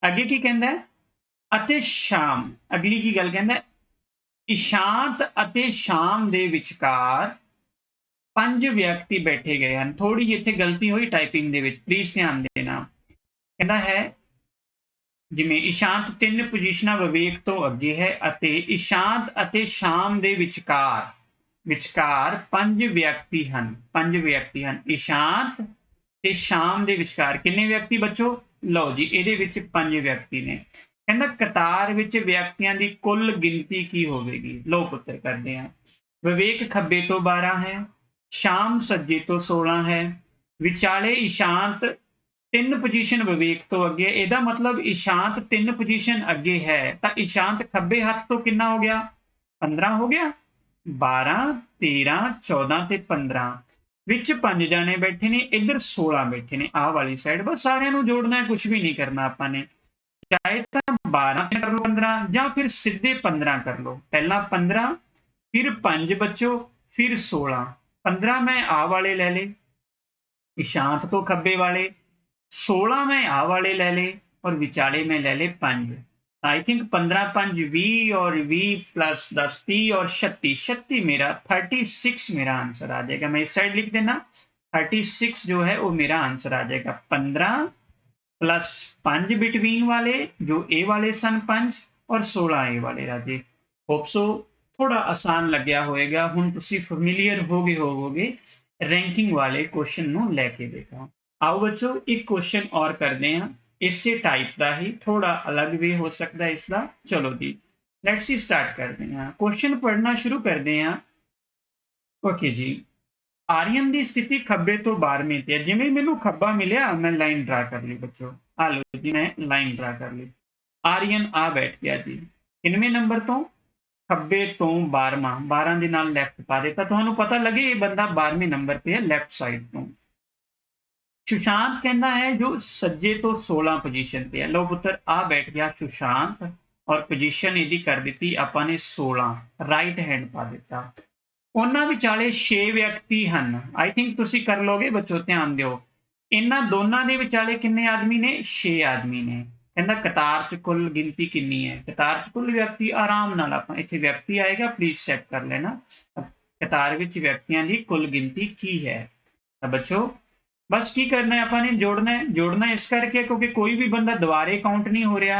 A: ਅੱਗੇ ਕੀ ਕਹਿੰਦਾ ਹੈ? ਅਤੇ ਸ਼ਾਮ, ਅਗਲੀ ਕੀ ਗੱਲ ਕਹਿੰਦਾ? ਇਸ਼ਾਂਤ ਅਤੇ ਸ਼ਾਮ ਦੇ ਵਿਚਕਾਰ 5 ਵਿਅਕਤੀ ਬੈਠੇ ਗਏ ਹਨ। ਥੋੜੀ ਜਿਹੀ ਇੱਥੇ ਗਲਤੀ ਹੋਈ ਟਾਈਪਿੰਗ ਦੇ ਵਿੱਚ, ਪਲੀਜ਼ ਧਿਆਨ ਦੇਣਾ। ਕਹਿੰਦਾ ਹੈ ਜਿਵੇਂ ਇਸ਼ਾਂਤ 3 ਪੋਜੀਸ਼ਨਾਂ ਵਿਵੇਕ ਤੋਂ ਅੱਗੇ ਹੈ ਅਤੇ ਇਸ਼ਾਂਤ ਅਤੇ ਸ਼ਾਮ ਦੇ ਵਿਚਕਾਰ 5 ਵਿਅਕਤੀ ਹਨ। 5 ਵਿਅਕਤੀ ਹਨ ਇਸ਼ਾਂਤ ਤੇ ਸ਼ਾਮ ਦੇ ਵਿਚਕਾਰ। ਕਿੰਨੇ ਵਿਅਕਤੀ ਬੱਚੋ? ਲਓ ਜੀ, ਇਹਦੇ ਵਿੱਚ 5 ਵਿਅਕਤੀ ਨੇ। ਕਹਿੰਦਾ ਕਤਾਰ ਵਿੱਚ ਵਿਅਕਤੀਆਂ ਦੀ ਕੁੱਲ ਗਿਣਤੀ ਕੀ ਹੋਵੇਗੀ? ਲਓ ਪੁੱਤਰ, ਕਰਦੇ ਹਾਂ। ਵਿਵੇਕ ਖੱਬੇ ਤੋਂ 12 ਹੈ, ਸ਼ਾਮ ਸੱਜੇ ਤੋਂ 16 ਹੈ, ਵਿਚਾਲੇ ਇਸ਼ਾਂਤ 3 ਪੋਜੀਸ਼ਨ ਵਿਵੇਕ ਤੋਂ ਅੱਗੇ। ਇਹਦਾ ਮਤਲਬ ਇਸ਼ਾਂਤ 3 ਪੋਜੀਸ਼ਨ ਅੱਗੇ ਹੈ, ਤਾਂ ਇਸ਼ਾਂਤ ਖੱਬੇ ਹੱਥ ਤੋਂ ਕਿੰਨਾ ਹੋ ਗਿਆ? 15 ਹੋ ਗਿਆ। 12 13 14 ਤੇ 15 ਵਿੱਚ 5 ਜਾਣੇ ਬੈਠੇ ਨੇ, ਇੱਧਰ 16 ਬੈਠੇ ਨੇ ਆਹ ਵਾਲੀ ਸਾਈਡ। ਬਸ ਸਾਰਿਆਂ ਨੂੰ ਜੋੜਨਾ ਹੈ, ਕੁਝ ਵੀ ਨਹੀਂ ਕਰਨਾ ਆਪਾਂ ਨੇ। ਚਾਹੇ ਤਾਂ 12 ਕਰ ਲਓ 15, ਜਾਂ ਫਿਰ ਸਿੱਧੇ 15 ਕਰ ਲਓ। ਪਹਿਲਾਂ 15, ਫਿਰ 5 ਬੱਚੋ, ਫਿਰ 16। 15 ਮੈਂ ਆਹ ਵਾਲੇ ਲੈ ਲਏ ਇਸ਼ਾਂਤ ਤੋਂ ਖੱਬੇ ਵਾਲੇ, 16 मैं आ वाले ले ले और विचाले में ले ले 5। आई थिंक 15 5 20 और 20 प्लस 10 30 और 36 मेरा 36 मेरा आंसर आ जाएगा। मैं इस साइड लिख देना 36 जो है वो मेरा आंसर आ जाएगा। 15 प्लस 5 बिटवीन वाले जो ए वाले सन 5 और 16 ए वाले राजे। होप सो थोड़ा आसान लग्या होएगा। हुण तुसीं फैमिलियर हो गए होवोगे रैंकिंग वाले क्वेश्चन नूं लैके। देखो आओ बच्चों, एक क्वेश्चन और करते हैं इसे टाइप का ही, थोड़ा अलग भी हो सकता है इसका। चलो जी, लेट्स ही स्टार्ट करते हैं। क्वेश्चन पढ़ना शुरू करते हैं। ओके जी, आर्यन की स्थिति खब्बे तो 12वें ते है। जिवें मैनू खब्बा मिलिया मैं लाइन ड्रा कर ली बच्चों। आ लो जी, मैं लाइन ड्रा कर ली। आर्यन आ बैठ गया जी किनवें नंबर तो? खब्बे तो 12वां। 12 के नाल लैफ्ट पा देता। तुहानू पता लगे ये बंदा 12वें नंबर पे है लैफ्ट साइड तो। सुशांत कहना है जो सज्जे तो 16 पोजीशन पे है। लो पुत्र आ बैठ गया सुशांत और पोजीशन यदि कर दी आपां ने 16, राइट हैंड पा दिता। उन्हां विचाले 6 व्यक्ति हैं। आई थिंक तुसी कर लोगे बच्चों, ध्यान दिओ। इन्हां दोनों दे विचाले किन्ने आदमी ने? 6 आदमी ने। कहना कतार च कुल गिनती कितनी है? कतार च कुल व्यक्ति आराम नाल आपां इत्थे व्यक्ति आएगा, प्लीज चेक कर लेना कतार विच व्यक्तियों की कुल गिनती की है। तो बच्चों बस की करना है आपने? जोड़ना है इस करके क्योंकि कोई भी बंदा दोबारे काउंट नहीं हो रहा।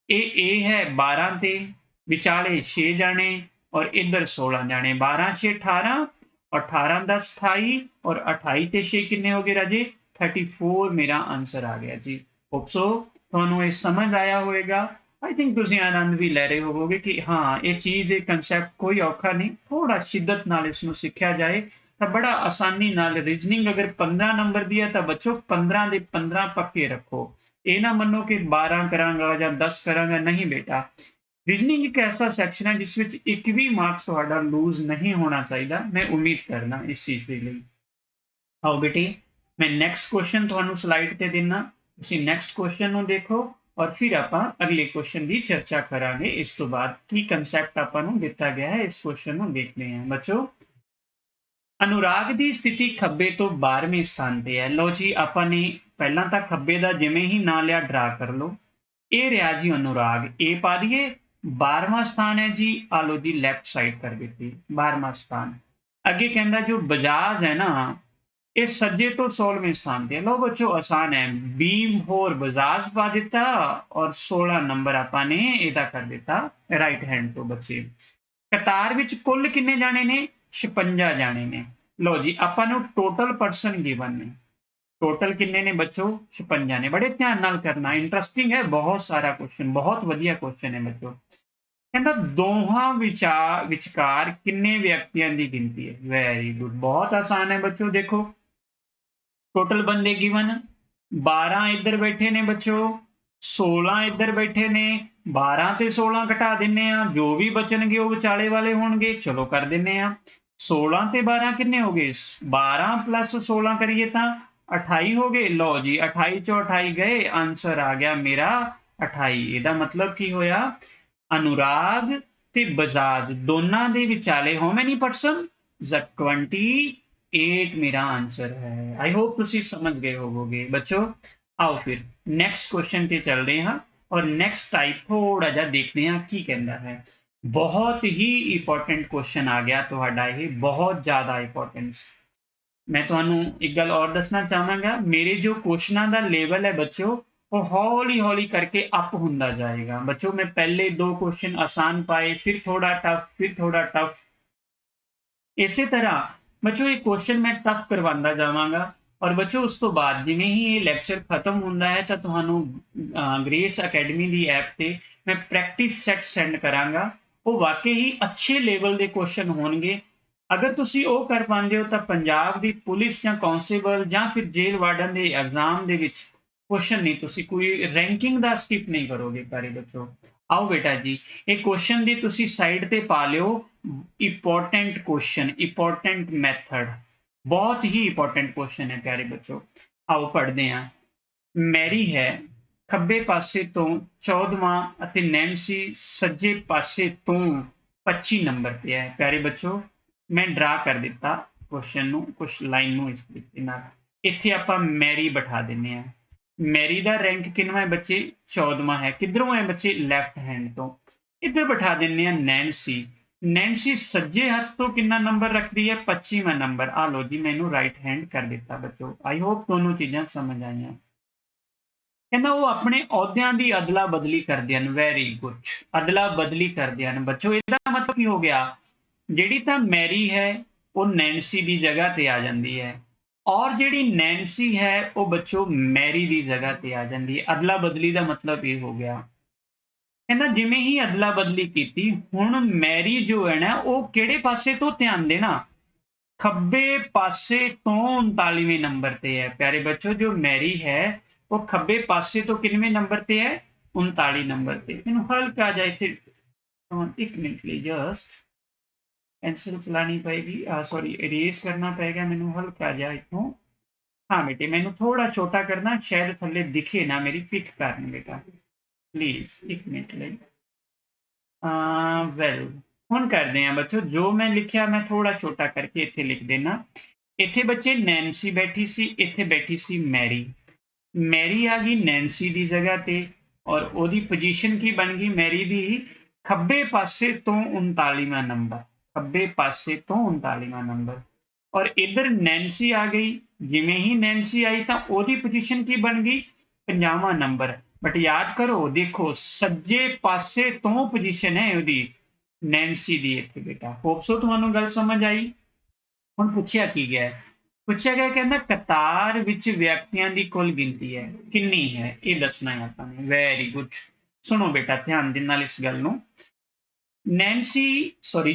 A: ए है 12 ते, विचाले 6 जाने और इधर 16 जाने। 12 6 18 और 18 10 28 और 28 ते 6 किन्ने हो गए राजे? 34 मेरा आंसर आ गया जी। होप्सो तुहानू ये समझ आया होएगा। आई थिंक तुसीं आनंद भी लै रहे होवोगे कि हाँ ये चीज़ ये कंसैप्ट कोई औखा नहीं, थोड़ा शिद्दत नाल इसनू सीखिया जाए तो बड़ा आसानी नाल। रीजनिंग अगर 15 नंबर दी है तो बच्चों 15 दे 15 पक्के रखो। ये ना मनो कि 12 करांगा या 10 करांगा, नहीं बेटा। रीजनिंग एक ऐसा सैक्शन है जिस विच एक भी मार्क्स तुहाडा लूज नहीं होना चाहिए। मैं उम्मीद करना इस चीज़ के लिए। आओ बेटी, मैं नैक्सट क्वेश्चन तुहानू स्लाइड ते देना, तुसीं नैक्सट क्वेश्चन नू देखो और फिर आपां अगले क्वेश्चन की चर्चा करांगे। इस तो बाद की कंसैप्ट आपां नू दिता गया है इस क्वेश्चन नू देखते हैं। बच्चों अनुराग की स्थिति खब्बे तो 12वें स्थान पर है। लो जी, आपने पहला तो खब्बे का जिमें ही ना लिया ड्रा कर लो। ये रहा जी अनुराग, ए पा दिए। 12वां स्थान है जी, आ लो जी लैफ्ट साइड कर दी 12वां स्थान। अगे कहता जो बजाज है ना, ये सज्जे तो 16वें स्थान पे। लो बच्चों आसान है, बीम होर बजाज पा दिता और 16 नंबर आपने एदा कर दिता राइट हैंड तो। बच्चे कतार विच कुल किन्ने जाने ने? 56 जाने ने। लो जी, आपां नू टोटल परसन गिवन ने ਟੋਟਲ ਕਿੰਨੇ ਨੇ ਬੱਚੋ 56 ਨੇ। ਬੜੇ ਧਿਆਨ ਨਾਲ ਕਰਨਾ, ਇੰਟਰਸਟਿੰਗ ਹੈ, ਬਹੁਤ ਸਾਰਾ ਕੁਐਸਚਨ, ਬਹੁਤ ਵਧੀਆ ਕੁਐਸਚਨ ਹੈ ਬੱਚੋ। ਕਹਿੰਦਾ ਦੋਹਾਂ ਵਿਚਕਾਰ ਕਿੰਨੇ ਵਿਅਕਤੀਆਂ ਦੀ ਗਿਣਤੀ ਹੈ। ਵੈਰੀ ਗੁੱਡ, ਬਹੁਤ ਆਸਾਨ ਹੈ ਬੱਚੋ। ਦੇਖੋ ਟੋਟਲ ਬੰਦੇ ਗਿਵਨ 12 ਇੱਧਰ ਬੈਠੇ ਨੇ ਬੱਚੋ, 16 ਇੱਧਰ ਬੈਠੇ ਨੇ, 12 ਤੇ 16 ਘਟਾ ਦਿੰਨੇ ਆ, ਜੋ ਵੀ ਬਚਣਗੇ ਉਹ ਵਿਚਾਲੇ ਵਾਲੇ ਹੋਣਗੇ। ਚਲੋ ਕਰ ਦਿੰਨੇ ਆ, 16 ਤੇ 12 ਕਿੰਨੇ ਹੋ ਗਏ, 12 plus 16 ਕਰੀਏ ਤਾਂ 28 ਹੋ ਗਏ। ਲਓ ਜੀ 28 ਚੋਂ 28 ਗਏ, ਆਂਸਰ ਆ ਗਿਆ ਮੇਰਾ 28। ਇਹਦਾ ਮਤਲਬ ਕੀ ਹੋਇਆ, ਅਨੁਰਾਗ ਤੇ ਬਜਾਜ ਦੋਨਾਂ ਦੇ ਵਿਚਾਲੇ how many person, 28 ਮੇਰਾ ਆਂਸਰ ਹੈ। ਆਈ ਹੋਪ ਤੁਸੀਂ ਸਮਝ ਗਏ ਹੋਵੋਗੇ ਬੱਚੋ। ਆਓ ਫਿਰ ਨੈਕਸਟ ਕੁਐਸਚਨ ਤੇ ਚੱਲਦੇ ਹਾਂ ਔਰ ਨੈਕਸਟ ਟਾਈਪ ਥੋੜਾ ਜਿਹਾ ਦੇਖਦੇ ਹਾਂ ਕੀ ਕਹਿੰਦਾ ਹੈ। ਬਹੁਤ ਹੀ ਇੰਪੋਰਟੈਂਟ ਕੁਐਸਚਨ ਆ ਗਿਆ ਤੁਹਾਡਾ, ਇਹ ਬਹੁਤ ਜ਼ਿਆਦਾ ਇੰਪੋਰਟੈਂਟ। ਮੈਂ ਤੁਹਾਨੂੰ ਇੱਕ ਗੱਲ ਔਰ ਦੱਸਣਾ ਚਾਹਾਂਗਾ, ਮੇਰੇ ਜੋ ਕੁਐਸਚਨਾਂ ਦਾ ਲੈਵਲ ਹੈ ਬੱਚੋ, ਉਹ ਹੌਲੀ ਹੌਲੀ ਕਰਕੇ ਅਪ ਹੁੰਦਾ ਜਾਏਗਾ ਬੱਚੋ। ਮੈਂ ਪਹਿਲੇ 2 ਕੁਐਸਚਨ ਆਸਾਨ ਪਾਏ, ਫਿਰ ਥੋੜਾ ਟਫ, ਫਿਰ ਥੋੜਾ ਟਫ, ਇਸੇ ਤਰ੍ਹਾਂ ਬੱਚੋ ਇਹ ਕੁਐਸਚਨ ਮੈਂ ਟਫ ਕਰਵਾਉਂਦਾ ਜਾਵਾਂਗਾ। ਔਰ ਬੱਚੋ ਉਸ ਤੋਂ ਬਾਅਦ ਜਿਵੇਂ ਹੀ ਇਹ ਲੈਕਚਰ ਖਤਮ ਹੁੰਦਾ ਹੈ ਤਾਂ ਤੁਹਾਨੂੰ ਗ੍ਰੇਸ ਅਕੈਡਮੀ ਦੀ ਐਪ ਤੇ ਮੈਂ ਪ੍ਰੈਕਟਿਸ ਸੈੱਟ ਸੈਂਡ ਕਰਾਂਗਾ। ਉਹ ਵਾਕਈ ਹੀ ਅੱਛੇ ਲੈਵਲ ਦੇ ਕੁਐਸਚਨ ਹੋਣਗੇ। ਅਗਰ ਤੁਸੀਂ ਉਹ ਕਰ ਪਾਉਂਦੇ ਹੋ ਤਾਂ ਪੰਜਾਬ ਦੀ ਪੁਲਿਸ ਜਾਂ ਕਾਂਸਟੇਬਲ ਜਾਂ ਫਿਰ ਜੇਲ੍ਹ ਵਾਰਡਨ ਦੇ ਐਗਜ਼ਾਮ ਦੇ ਵਿੱਚ ਕੁਐਸਚਨ ਨਹੀਂ, ਤੁਸੀਂ ਕੋਈ ਰੈਂਕਿੰਗ ਦਾ ਸਕਿਪ ਨਹੀਂ ਕਰੋਗੇ ਪਿਆਰੇ ਬੱਚੋ। ਆਓ ਬੇਟਾ ਜੀ, ਇਹ ਕੁਐਸਚਨ ਦੀ ਤੁਸੀਂ ਸਾਈਡ ਤੇ ਪਾ ਲਿਓ, ਇੰਪੋਰਟੈਂਟ ਕੁਐਸਚਨ, ਇੰਪੋਰਟੈਂਟ ਮੈਥਡ, ਬਹੁਤ ਹੀ ਇੰਪੋਰਟੈਂਟ ਕੁਐਸਚਨ ਹੈ ਪਿਆਰੇ ਬੱਚੋ। ਆਓ ਪੜ੍ਹਦੇ ਹਾਂ। ਮੈਰੀ ਹੈ ਖੱਬੇ ਪਾਸੇ ਤੋਂ 14ਵਾਂ ਅਤੇ ਨੈਂਸੀ ਸੱਜੇ ਪਾਸੇ ਤੋਂ 25 ਨੰਬਰ ਤੇ ਹੈ। ਪਿਆਰੇ ਬੱਚੋ ਮੈਂ ਡਰਾ ਕਰ ਦਿੱਤਾ ਕੁਐਸਚਨ ਨੂੰ, ਕੁਛ ਲਾਈਨ ਨੂੰ ਇਸ ਤਰੀਕੇ ਨਾਲ। ਇੱਥੇ ਆਪਾਂ ਮੈਰੀ ਬਿਠਾ ਦਿੰਦੇ ਹਾਂ। ਮੈਰੀ ਦਾ ਰੈਂਕ ਕਿੰਨਵਾਂ ਹੈ ਬੱਚੇ, 14ਵਾਂ ਹੈ। ਕਿੱਧਰੋਂ ਹੈ ਬੱਚੇ, ਲੈਫਟ ਹੈਂਡ ਤੋਂ। ਇੱਧਰ ਬਿਠਾ ਦਿੰਦੇ ਹਾਂ ਨੈਂਸੀ। ਨੈਂਸੀ ਸੱਜੇ ਹੱਥ ਤੋਂ ਕਿੰਨਾ ਨੰਬਰ ਰੱਖਦੀ ਹੈ, 25ਵਾਂ ਨੰਬਰ। ਆ ਲੋ ਜੀ, ਮੈਨੂੰ ਰਾਈਟ ਹੈਂਡ ਕਰ ਦਿੱਤਾ ਬੱਚੋ। ਆਈ ਹੋਪ ਦੋਨੋਂ ਚੀਜ਼ਾਂ ਸਮਝ ਆਈਆਂ। ਕਹਿੰਦਾ ਉਹ ਆਪਣੇ ਅਹੁਦਿਆਂ ਦੀ ਅਦਲਾ ਬਦਲੀ ਕਰਦੇ ਹਨ। ਵੈਰੀ ਗੁੱਡ, ਅਦਲਾ ਬਦਲੀ ਕਰਦੇ ਹਨ ਬੱਚੋ। ਇਹਦਾ ਮਤਲਬ ਕੀ ਹੋ ਗਿਆ, ਜਿਹੜੀ ਤਾਂ ਮੈਰੀ ਹੈ ਉਹ ਨੈਂਸੀ ਦੀ ਜਗ੍ਹਾ ਤੇ ਆ ਜਾਂਦੀ ਹੈ, ਔਰ ਜਿਹੜੀ ਨੈਂਸੀ ਹੈ ਉਹ ਬੱਚੋ ਮੈਰੀ ਦੀ ਜਗ੍ਹਾ ਤੇ ਆ ਜਾਂਦੀ ਹੈ। ਅਦਲਾ ਬਦਲੀ ਦਾ ਮਤਲਬ ਇਹ ਹੋ ਗਿਆ। ਕਹਿੰਦਾ ਜਿਵੇਂ ਹੀ ਅਦਲਾ ਬਦਲੀ ਕੀਤੀ, ਹੁਣ ਮੈਰੀ ਜੋ ਹੈ ਨਾ ਉਹ ਕਿਹੜੇ ਪਾਸੇ ਤੋਂ, ਧਿਆਨ ਦੇਣਾ, ਖੱਬੇ ਪਾਸੇ ਤੋਂ 39ਵੇਂ ਨੰਬਰ ਤੇ ਹੈ। ਪਿਆਰੇ ਬੱਚੋ ਜੋ ਮੈਰੀ ਹੈ ਉਹ ਖੱਬੇ ਪਾਸੇ ਤੋਂ ਕਿੰਨਵੇਂ ਨੰਬਰ ਤੇ ਹੈ, 39 ਨੰਬਰ ਤੇ। ਮੈਨੂੰ ਹਲਕਾ ਜਿਹਾ ਇੱਥੇ 1 ਮਿੰਟ ਲਈ ਜਸਟ ਪੈਨਸਿਲ ਚਲਾਣੀ ਪਏਗੀ, ਸੌਰੀ ਇਰੇਜ਼ ਕਰਨਾ ਪਏਗਾ ਮੈਨੂੰ ਹਲਕਾ ਜਿਹਾ ਇੱਥੋਂ। ਹਾਂ ਬੇਟੇ ਮੈਨੂੰ ਥੋੜਾ ਛੋਟਾ ਕਰਨਾ, ਸ਼ਾਇਦ ਥੱਲੇ ਦਿਖੇ ਨਾ ਮੇਰੀ ਪਿੱਠ ਕਾਰਨ ਬੇਟਾ, ਪਲੀਜ਼ 1 ਮਿੰਟ ਲਈ। ਵੈਲ ਹੁਣ ਕਰਦੇ ਹਾਂ ਬੱਚੋ, ਜੋ ਮੈਂ ਲਿਖਿਆ ਮੈਂ ਥੋੜਾ ਛੋਟਾ ਕਰਕੇ ਇੱਥੇ ਲਿਖ ਦੇਣਾ। ਇੱਥੇ ਬੱਚੇ ਨੈਂਸੀ ਬੈਠੀ ਸੀ, ਇੱਥੇ ਬੈਠੀ ਸੀ ਮੈਰੀ। ਮੈਰੀ ਆ ਗਈ ਨੈਂਸੀ ਦੀ ਜਗ੍ਹਾ ਤੇ, ਔਰ ਉਹਦੀ ਪੋਜੀਸ਼ਨ ਕੀ ਬਣ ਗਈ ਮੈਰੀ ਦੀ, ਖੱਬੇ ਪਾਸੇ ਤੋਂ 39ਵਾਂ ਨੰਬਰ, ਖੱਬੇ ਪਾਸੇ ਤੋਂ 39ਵਾਂ ਨੰਬਰ। ਔਰ ਇੱਧਰ ਨੈਂਸੀ ਆ ਗਈ, ਜਿਵੇਂ ਹੀ ਨੈਂਸੀ ਆਈ ਤਾਂ ਉਹਦੀ ਪੋਜੀਸ਼ਨ ਕੀ ਬਣ ਗਈ, 50ਵਾਂ ਨੰਬਰ। ਬਟ ਯਾਦ ਕਰੋ, ਦੇਖੋ ਸੱਜੇ ਪਾਸੇ ਤੋਂ ਪੋਜੀਸ਼ਨ ਹੈ ਉਹਦੀ ਨੈਂਸੀ ਦੀ ਇੱਥੇ ਬੇਟਾ। ਹੋਪ ਸੋ ਤੁਹਾਨੂੰ ਗੱਲ ਸਮਝ ਆਈ। ਹੁਣ ਪੁੱਛਿਆ ਕੀ ਗਿਆ, ਪੁੱਛਿਆ ਗਿਆ ਕਹਿੰਦਾ ਕਤਾਰ ਵਿੱਚ ਵਿਅਕਤੀਆਂ ਦੀ ਕੁੱਲ ਗਿਣਤੀ ਹੈ ਕਿੰਨੀ ਹੈ, ਇਹ ਦੱਸਣਾ ਹੈ ਆਪਾਂ ਨੇ। ਵੈਰੀ ਗੁੱਡ, ਸੁਣੋ ਬੇਟਾ ਧਿਆਨ ਦੇ ਨਾਲ ਇਸ ਗੱਲ ਨੂੰ।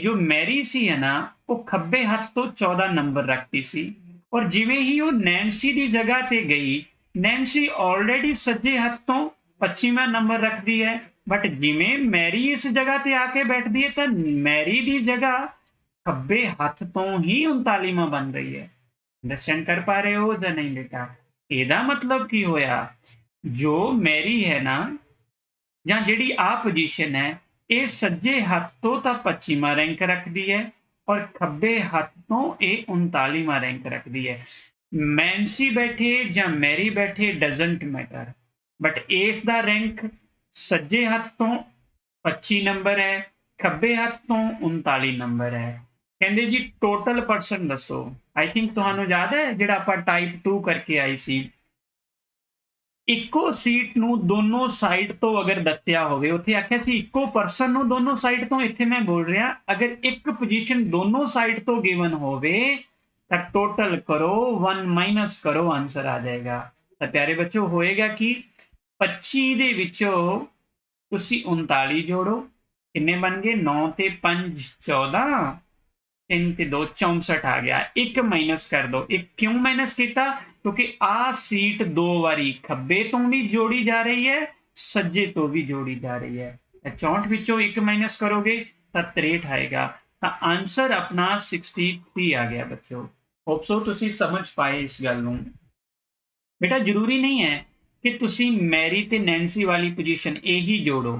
A: ਜੋ ਮੈਰੀ ਸੀ ਹੈ ਨਾ, ਉਹ ਖੱਬੇ ਹੱਥ ਤੋਂ 14 ਨੰਬਰ ਰੱਖਦੀ ਸੀ, ਔਰ ਜਿਵੇਂ ਹੀ ਉਹ ਨੈਂਸੀ ਦੀ ਜਗ੍ਹਾ ਤੇ ਗਈ, ਨੈਂਸੀ ਆਲਰੇਡੀ ਸੱਜੇ ਹੱਥ ਤੋਂ 25ਵਾਂ ਨੰਬਰ ਰੱਖਦੀ ਹੈ। ਬਟ ਜਿਵੇਂ ਮੈਰੀ ਇਸ ਜਗ੍ਹਾ ਤੇ ਆ ਕੇ ਬੈਠਦੀ ਹੈ ਤਾਂ ਮੈਰੀ ਦੀ ਜਗ੍ਹਾ ਖੱਬੇ ਹੱਥ ਤੋਂ ਹੀ 39ਵਾਂ ਬਣ ਰਹੀ ਹੈ। ਦਰਸ਼ਨ ਕਰ ਪਾ ਰਹੇ ਹੋ ਜਾਂ ਨਹੀਂ ਬੇਟਾ। ਇਹਦਾ ਮਤਲਬ ਕੀ ਹੋਇਆ, ਜੋ ਮੈਰੀ ਹੈ ਨਾ, ਜਾਂ ਜਿਹੜੀ ਆ ਪੋਜੀਸ਼ਨ ਹੈ, ਇਹ ਸੱਜੇ ਹੱਥ ਤੋਂ ਤਾਂ 25ਵਾਂ ਰੈਂਕ ਰੱਖਦੀ ਹੈ, ਔਰ ਖੱਬੇ ਹੱਥ ਤੋਂ ਇਹ 39ਵਾਂ ਰੈਂਕ ਰੱਖਦੀ ਹੈ। ਨੈਂਸੀ ਬੈਠੇ ਜਾਂ ਮੈਰੀ ਬੈਠੇ ਡਜ਼ਨਟ ਮੈਟਰ, ਬਟ ਇਸ ਦਾ ਰੈਂਕ ਸੱਜੇ ਹੱਥ ਤੋਂ 25 ਨੰਬਰ ਹੈ, ਖੱਬੇ ਹੱਥ ਤੋਂ 39 ਨੰਬਰ ਹੈ। ਕਹਿੰਦੇ ਜੀ ਟੋਟਲ ਪਰਸਨ ਦੱਸੋ। ਆਈ ਥਿੰਕ ਤੁਹਾਨੂੰ ਯਾਦ ਹੈ ਜਿਹੜਾ ਆਪਾਂ ਟਾਈਪ 2 ਕਰਕੇ ਆਈ ਸੀ, ਇੱਕੋ ਸੀਟ ਨੂੰ ਦੋਨੋਂ ਸਾਈਡ ਤੋਂ ਅਗਰ ਦੱਸਿਆ ਹੋਵੇ, ਉੱਥੇ ਆਖਿਆ ਸੀ ਇੱਕੋ ਪਰਸਨ ਨੂੰ ਦੋਨੋਂ ਸਾਈਡ ਤੋਂ। ਇੱਥੇ ਮੈਂ ਬੋਲ ਰਿਹਾ ਅਗਰ ਇੱਕ ਪੋਜੀਸ਼ਨ ਦੋਨੋਂ ਸਾਈਡ ਤੋਂ ਗਿਵਨ ਹੋਵੇ ਤਾਂ ਟੋਟਲ ਕਰੋ 1 ਮਾਈਨਸ ਕਰੋ, ਆਂਸਰ ਆ ਜਾਏਗਾ। ਤਾਂ ਪਿਆਰੇ ਬੱਚੋ ਹੋਏਗਾ ਕਿ 25 ਦੇ ਵਿੱਚੋਂ ਤੁਸੀਂ 39 ਜੋੜੋ, ਕਿੰਨੇ ਬਣ ਗਏ 9 ਤੇ 5 14, 3 ਤੇ 2 64 ਆ ਗਿਆ। ਇੱਕ ਮਾਈਨਸ ਕਰ ਦੋ। ਇੱਕ ਕਿਉਂ ਮਾਈਨਸ ਕੀਤਾ? ਕਿਉਂਕਿ ਆ ਸੀਟ ਦੋ ਵਾਰੀ ਖੱਬੇ ਤੋਂ ਵੀ ਜੋੜੀ ਜਾ ਰਹੀ ਹੈ, ਸੱਜੇ ਤੋਂ ਵੀ ਜੋੜੀ ਜਾ ਰਹੀ ਹੈ। 64 ਵਿੱਚੋਂ ਇੱਕ ਮਾਈਨਸ ਕਰੋਗੇ ਤਾਂ 63 ਆਏਗਾ। ਤਾਂ ਆਂਸਰ ਆਪਣਾ 63 ਆ ਗਿਆ ਬੱਚੋ। ਹੋਪ ਸੋ ਤੁਸੀਂ ਸਮਝ ਪਾਏ ਇਸ ਗੱਲ ਨੂੰ। ਬੇਟਾ ਜ਼ਰੂਰੀ ਨਹੀਂ ਹੈ ਕਿ ਤੁਸੀਂ ਮੈਰੀ ਤੇ ਨੈਂਸੀ ਵਾਲੀ ਪੋਜੀਸ਼ਨ ਇਹੀ ਜੋੜੋ,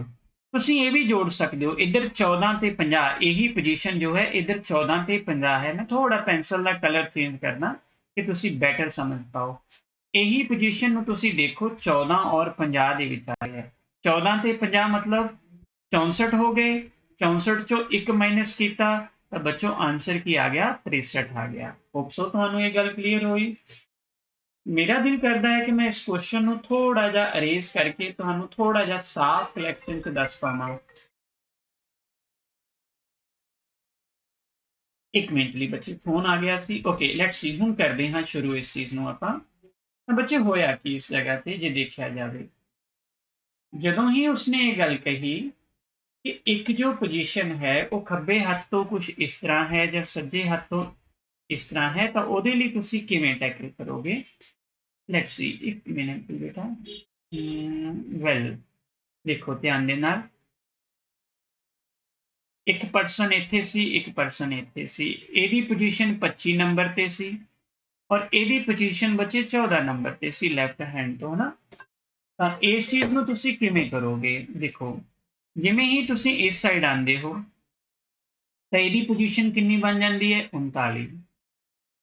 A: ਤੁਸੀਂ ਇਹ ਵੀ ਜੋੜ ਸਕਦੇ ਹੋ। ਇੱਧਰ 14 ਤੇ 50, ਇਹੀ ਪੋਜੀਸ਼ਨ ਜੋ ਹੈ ਇੱਧਰ 14 ਤੇ 50 ਹੈ। ਮੈਂ ਥੋੜਾ ਪੈਨਸਲ ਦਾ ਕਲਰ ਚੇਂਜ ਕਰਨਾ ਕਿ ਤੁਸੀਂ ਬੈਟਰ ਸਮਝ ਪਾਓ। ਇਹੀ ਪੋਜੀਸ਼ਨ ਨੂੰ ਤੁਸੀਂ ਦੇਖੋ 14 ਔਰ 50 ਦੇ ਵਿੱਚ ਆ ਰਿਹਾ ਹੈ। 14 ਤੇ 50 ਮਤਲਬ 64 ਹੋ ਗਏ। 64 ਚੋਂ ਇੱਕ ਮਾਈਨਸ ਕੀਤਾ ਤਾਂ ਬੱਚੋ ਆਂਸਰ ਕੀ ਆ ਗਿਆ? 63 ਆ ਗਿਆ। ਹੋਪ ਸੋ ਤੁਹਾਨੂੰ ਇਹ ਗੱਲ ਕਲੀਅਰ ਹੋਈ। ਮੇਰਾ ਦਿਲ ਕਰਦਾ ਹੈ ਕਿ ਮੈਂ ਇਸ ਕੁਐਸਚਨ ਨੂੰ ਥੋੜਾ ਜਿਹਾ ਅਰੇਜ਼ ਕਰਕੇ ਤੁਹਾਨੂੰ ਥੋੜਾ ਜਿਹਾ ਸਾਫ਼ ਕਲੈਕਸ਼ਨ 'ਚ ਦੱਸ ਪਾਵਾਂ। ਇੱਕ ਮਿੰਟ ਲਈ ਬੱਚੇ, ਫੋਨ ਆ ਗਿਆ ਸੀ। ਓਕੇ ਲੈਟਸ ਸੀ, ਹੁਣ ਕਰਦੇ ਹਾਂ ਸ਼ੁਰੂ ਇਸ ਚੀਜ਼ ਨੂੰ ਆਪਾਂ। ਤਾਂ ਬੱਚੇ ਹੋਇਆ ਕੀ ਇਸ ਜਗ੍ਹਾ ਤੇ ਜੇ ਦੇਖਿਆ ਜਾਵੇ, ਜਦੋਂ ਹੀ ਉਸਨੇ ਇਹ ਗੱਲ ਕਹੀ ਕਿ ਇੱਕ ਜੋ ਪੋਜੀਸ਼ਨ ਹੈ ਉਹ ਖੱਬੇ ਹੱਥ ਤੋਂ ਕੁਝ ਇਸ ਤਰ੍ਹਾਂ ਹੈ ਜਾਂ ਸੱਜੇ ਹੱਥ ਤੋਂ ਇਸ ਤਰ੍ਹਾਂ ਹੈ, ਤਾਂ ਉਹਦੇ ਲਈ ਤੁਸੀਂ ਕਿਵੇਂ ਟੈਕਲ ਕਰੋਗੇ? ਲੈਟਸ ਸੀ, ਇੱਕ ਮਿੰਟ ਬੇਟਾ। ਵੈਲ ਦੇਖੋ ਧਿਆਨ ਦੇ ਨਾਲ, ਇੱਕ ਪਰਸਨ ਇੱਥੇ ਸੀ, ਇੱਕ ਪਰਸਨ ਇੱਥੇ ਸੀ। ਇਹਦੀ ਪੋਜੀਸ਼ਨ 25 ਨੰਬਰ ਤੇ ਸੀ ਔਰ ਇਹਦੀ ਪੋਜੀਸ਼ਨ ਬੱਚੇ 14 ਨੰਬਰ ਤੇ ਸੀ ਲੈਫਟ ਹੈਂਡ ਤੋਂ, ਹਨਾ। ਤਾਂ ਇਸ ਚੀਜ਼ ਨੂੰ ਤੁਸੀਂ ਕਿਵੇਂ ਕਰੋਗੇ? ਦੇਖੋ ਜਿਵੇਂ ਹੀ ਤੁਸੀਂ ਇਸ ਸਾਈਡ ਆਉਂਦੇ ਹੋ ਤਾਂ ਇਹਦੀ ਪੋਜੀਸ਼ਨ ਕਿੰਨੀ ਬਣ ਜਾਂਦੀ ਹੈ? 39।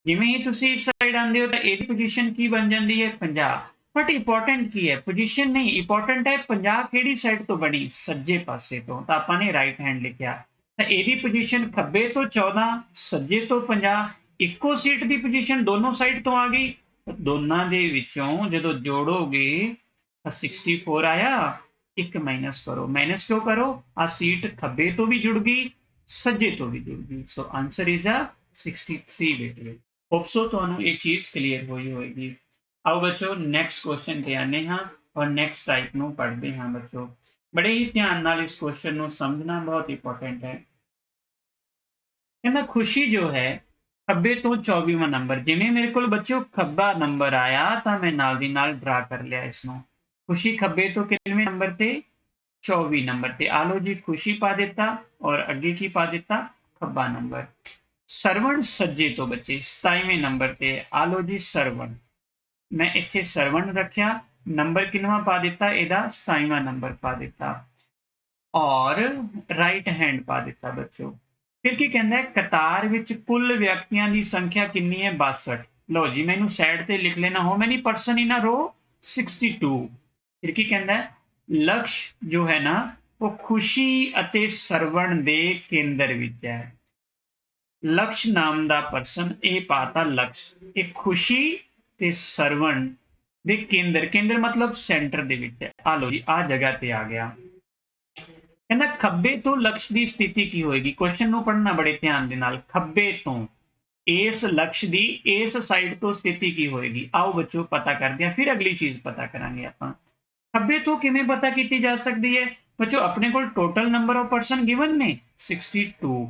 A: ਜਿਵੇਂ ਹੀ ਤੁਸੀਂ ਇਸ ਸਾਈਡ ਆਉਂਦੇ ਹੋ ਤਾਂ ਇਹਦੀ ਪੋਜੀਸ਼ਨ ਕੀ ਬਣ ਜਾਂਦੀ ਹੈ? 50। ਬਟ ਇੰਪੋਰਟੈਂਟ ਕੀ ਹੈ? ਪੋਜੀਸ਼ਨ ਨਹੀਂ, ਇੰਪੋਰਟੈਂਟ ਹੈ 50 ਕਿਹੜੀ ਸਾਈਡ ਤੋਂ ਬਣੀ? ਸੱਜੇ ਪਾਸੇ ਤੋਂ। ਤਾਂ ਆਪਾਂ ਨੇ ਰਾਈਟ ਹੈਂਡ ਲਿਖਿਆ। ਤਾਂ ਇਹਦੀ ਪੋਜੀਸ਼ਨ ਖੱਬੇ ਤੋਂ 14, ਸੱਜੇ ਤੋਂ 50, ਇੱਕੋ ਸੀਟ ਦੀ ਪੋਜੀਸ਼ਨ ਦੋਨੋਂ ਸਾਈਡ ਤੋਂ ਆ ਗਈ। ਦੋਨਾਂ ਦੇ ਵਿੱਚੋਂ ਜਦੋਂ ਜੋੜੋਗੇ ਤਾਂ 64 ਆਇਆ। ਇੱਕ ਮਾਈਨਸ ਕਰੋ। ਮਾਈਨਸ ਕਿਉਂ ਕਰੋ? ਆ ਸੀਟ ਖੱਬੇ ਤੋਂ ਵੀ ਜੁੜ ਗਈ, ਸੱਜੇ ਤੋਂ ਵੀ ਜੁੜ ਗਈ। ਸੋ ਆਂਸਰ ਇਜ਼ ਆ 63 ਬੇਟੇ। ਹੋਪ ਸੋ ਤੁਹਾਨੂੰ ਇਹ ਚੀਜ਼ ਕਲੀਅਰ ਹੋਈ ਹੋਏਗੀ। आओ बच्चों नेक्स्ट क्वेश्चन ते आने हाँ और नेक्स्ट टाइप ਨੂੰ पढ़ते हाँ बच्चों। बड़े ही ध्यान नाल इस क्वेश्चन ਨੂੰ समझना बहुत इंपॉर्टेंट है। कहना खुशी जो है खब्बे तो 24वां नंबर, जिवें मेरे को बच्चों खब्बा नंबर आया तो मैं नाल दी नाल ड्रा कर लिया इसनों। खुशी खब्बे तो कितने नंबर ते? 24 नंबर ते। आ लो जी खुशी पा दिता और अगे की पा दिता? खब्बा नंबर। सरवण सज्जे तो बच्चे 27वें नंबर ते। आ लो जी सरवण, मैं इत्थे सरवण रखिया, नंबर किनवा पा दिता? ਇਹਦਾ 27ਵਾਂ नंबर पा दिता और राइट हैंड पा दिता बच्चों। फिर की कहता है कतार विच कुल व्यक्तियों की संख्या कितनी है? 62। लो जी मैनू साइड ते लिख लेना, हो मैनी परसन इन अ रो 62। फिर की कहता है लक्ष्य जो है ना वो खुशी अते सरवण दे केंद्र विच है। लक्ष्य नाम का परसन ये पाता लक्ष्य, ये खुशी ਤੇ ਸਰਵਣ ਦੇ ਕੇਂਦਰ, ਕੇਂਦਰ ਮਤਲਬ ਸੈਂਟਰ ਦੇ ਵਿੱਚ ਹੈ। ਆ ਲੋ ਜੀ ਆ ਜਗ੍ਹਾ ਤੇ ਆ ਗਿਆ। ਕਹਿੰਦਾ ਖੱਬੇ ਤੋਂ ਲਕਸ਼ ਦੀ ਸਥਿਤੀ ਕੀ ਹੋਏਗੀ? ਕੁਐਸਚਨ ਨੂੰ ਪੜ੍ਹਨਾ ਬੜੇ ਧਿਆਨ ਦੇ ਨਾਲ। ਖੱਬੇ ਤੋਂ ਇਸ ਲਕਸ਼ ਦੀ ਇਸ ਸਾਈਡ ਤੋਂ ਸਥਿਤੀ ਕੀ ਹੋਏਗੀ? ਆਓ ਬੱਚੋ ਪਤਾ ਕਰਦੇ ਹਾਂ, ਫਿਰ ਅਗਲੀ ਚੀਜ਼ ਪਤਾ ਕਰਾਂਗੇ ਆਪਾਂ। ਖੱਬੇ ਤੋਂ ਕਿਵੇਂ ਪਤਾ ਕੀਤੀ ਜਾ ਸਕਦੀ ਹੈ? ਬੱਚੋ ਆਪਣੇ ਕੋਲ total number of person given ਨੇ 62।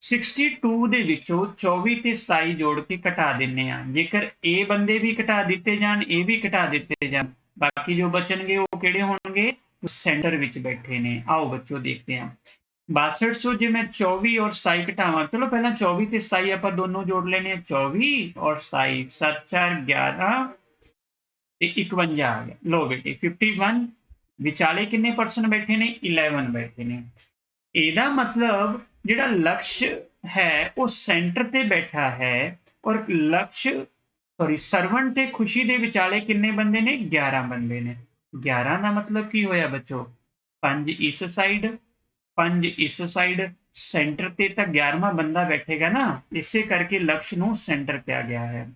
A: 62 ਦੇ ਵਿੱਚੋਂ 24 ਤੇ 27 ਜੋੜ ਕੇ ਘਟਾ ਦਿੰਨੇ ਆ। ਜੇਕਰ ਇਹ ਬੰਦੇ ਵੀ ਘਟਾ ਦਿੱਤੇ ਜਾਣ, ਇਹ ਵੀ ਘਟਾ ਦਿੱਤੇ ਜਾਣ, ਬਾਕੀ ਜੋ ਬਚਣਗੇ ਉਹ ਕਿਹੜੇ ਹੋਣਗੇ? ਸੈਂਟਰ ਵਿੱਚ ਬੈਠੇ ਨੇ। ਆਓ ਬੱਚੋ ਦੇਖਦੇ ਹਾਂ। 62 ਜੇ ਮੈਂ 24 और 27 ਘਟਾਵਾਂ, ਚਲੋ ਪਹਿਲਾਂ 24 ਤੇ 27 ਆਪਾਂ ਦੋਨੋਂ ਜੋੜ ਲੈਣੇ ਆ। 24 और 27, 7 4 11 ਤੇ 51 ਆ ਗਿਆ। ਲੋ ਬੇਟੇ 51 ਵਿਚਾਲੇ ਕਿੰਨੇ ਪਰਸਨ ਬੈਠੇ ਨੇ? 11 ਬੈਠੇ ਨੇ। ਇਹਦਾ ਮਤਲਬ ਜਿਹੜਾ ਲਕਸ਼ ਹੈ ਉਹ ਸੈਂਟਰ ਤੇ ਬੈਠਾ ਹੈ ਔਰ ਲਕਸ਼ ਸਰਵਣ ਤੇ ਖੁਸ਼ੀ ਦੇ ਵਿਚਾਲੇ ਕਿੰਨੇ ਬੰਦੇ ਨੇ? 11 ਬੰਦੇ ਨੇ। 11 ਦਾ ਮਤਲਬ ਕੀ ਹੋਇਆ ਬੱਚੋ? 5 ਇਸ ਸਾਈਡ, 5 ਇਸ ਸਾਈਡ, ਸੈਂਟਰ ਤੇ ਤਾਂ 11ਵਾਂ ਬੰਦਾ ਬੈਠੇਗਾ ਨਾ, ਇਸੇ ਕਰਕੇ ਲਕਸ਼ ਨੂੰ ਸੈਂਟਰ ਕਿਹਾ ਗਿਆ ਹੈ।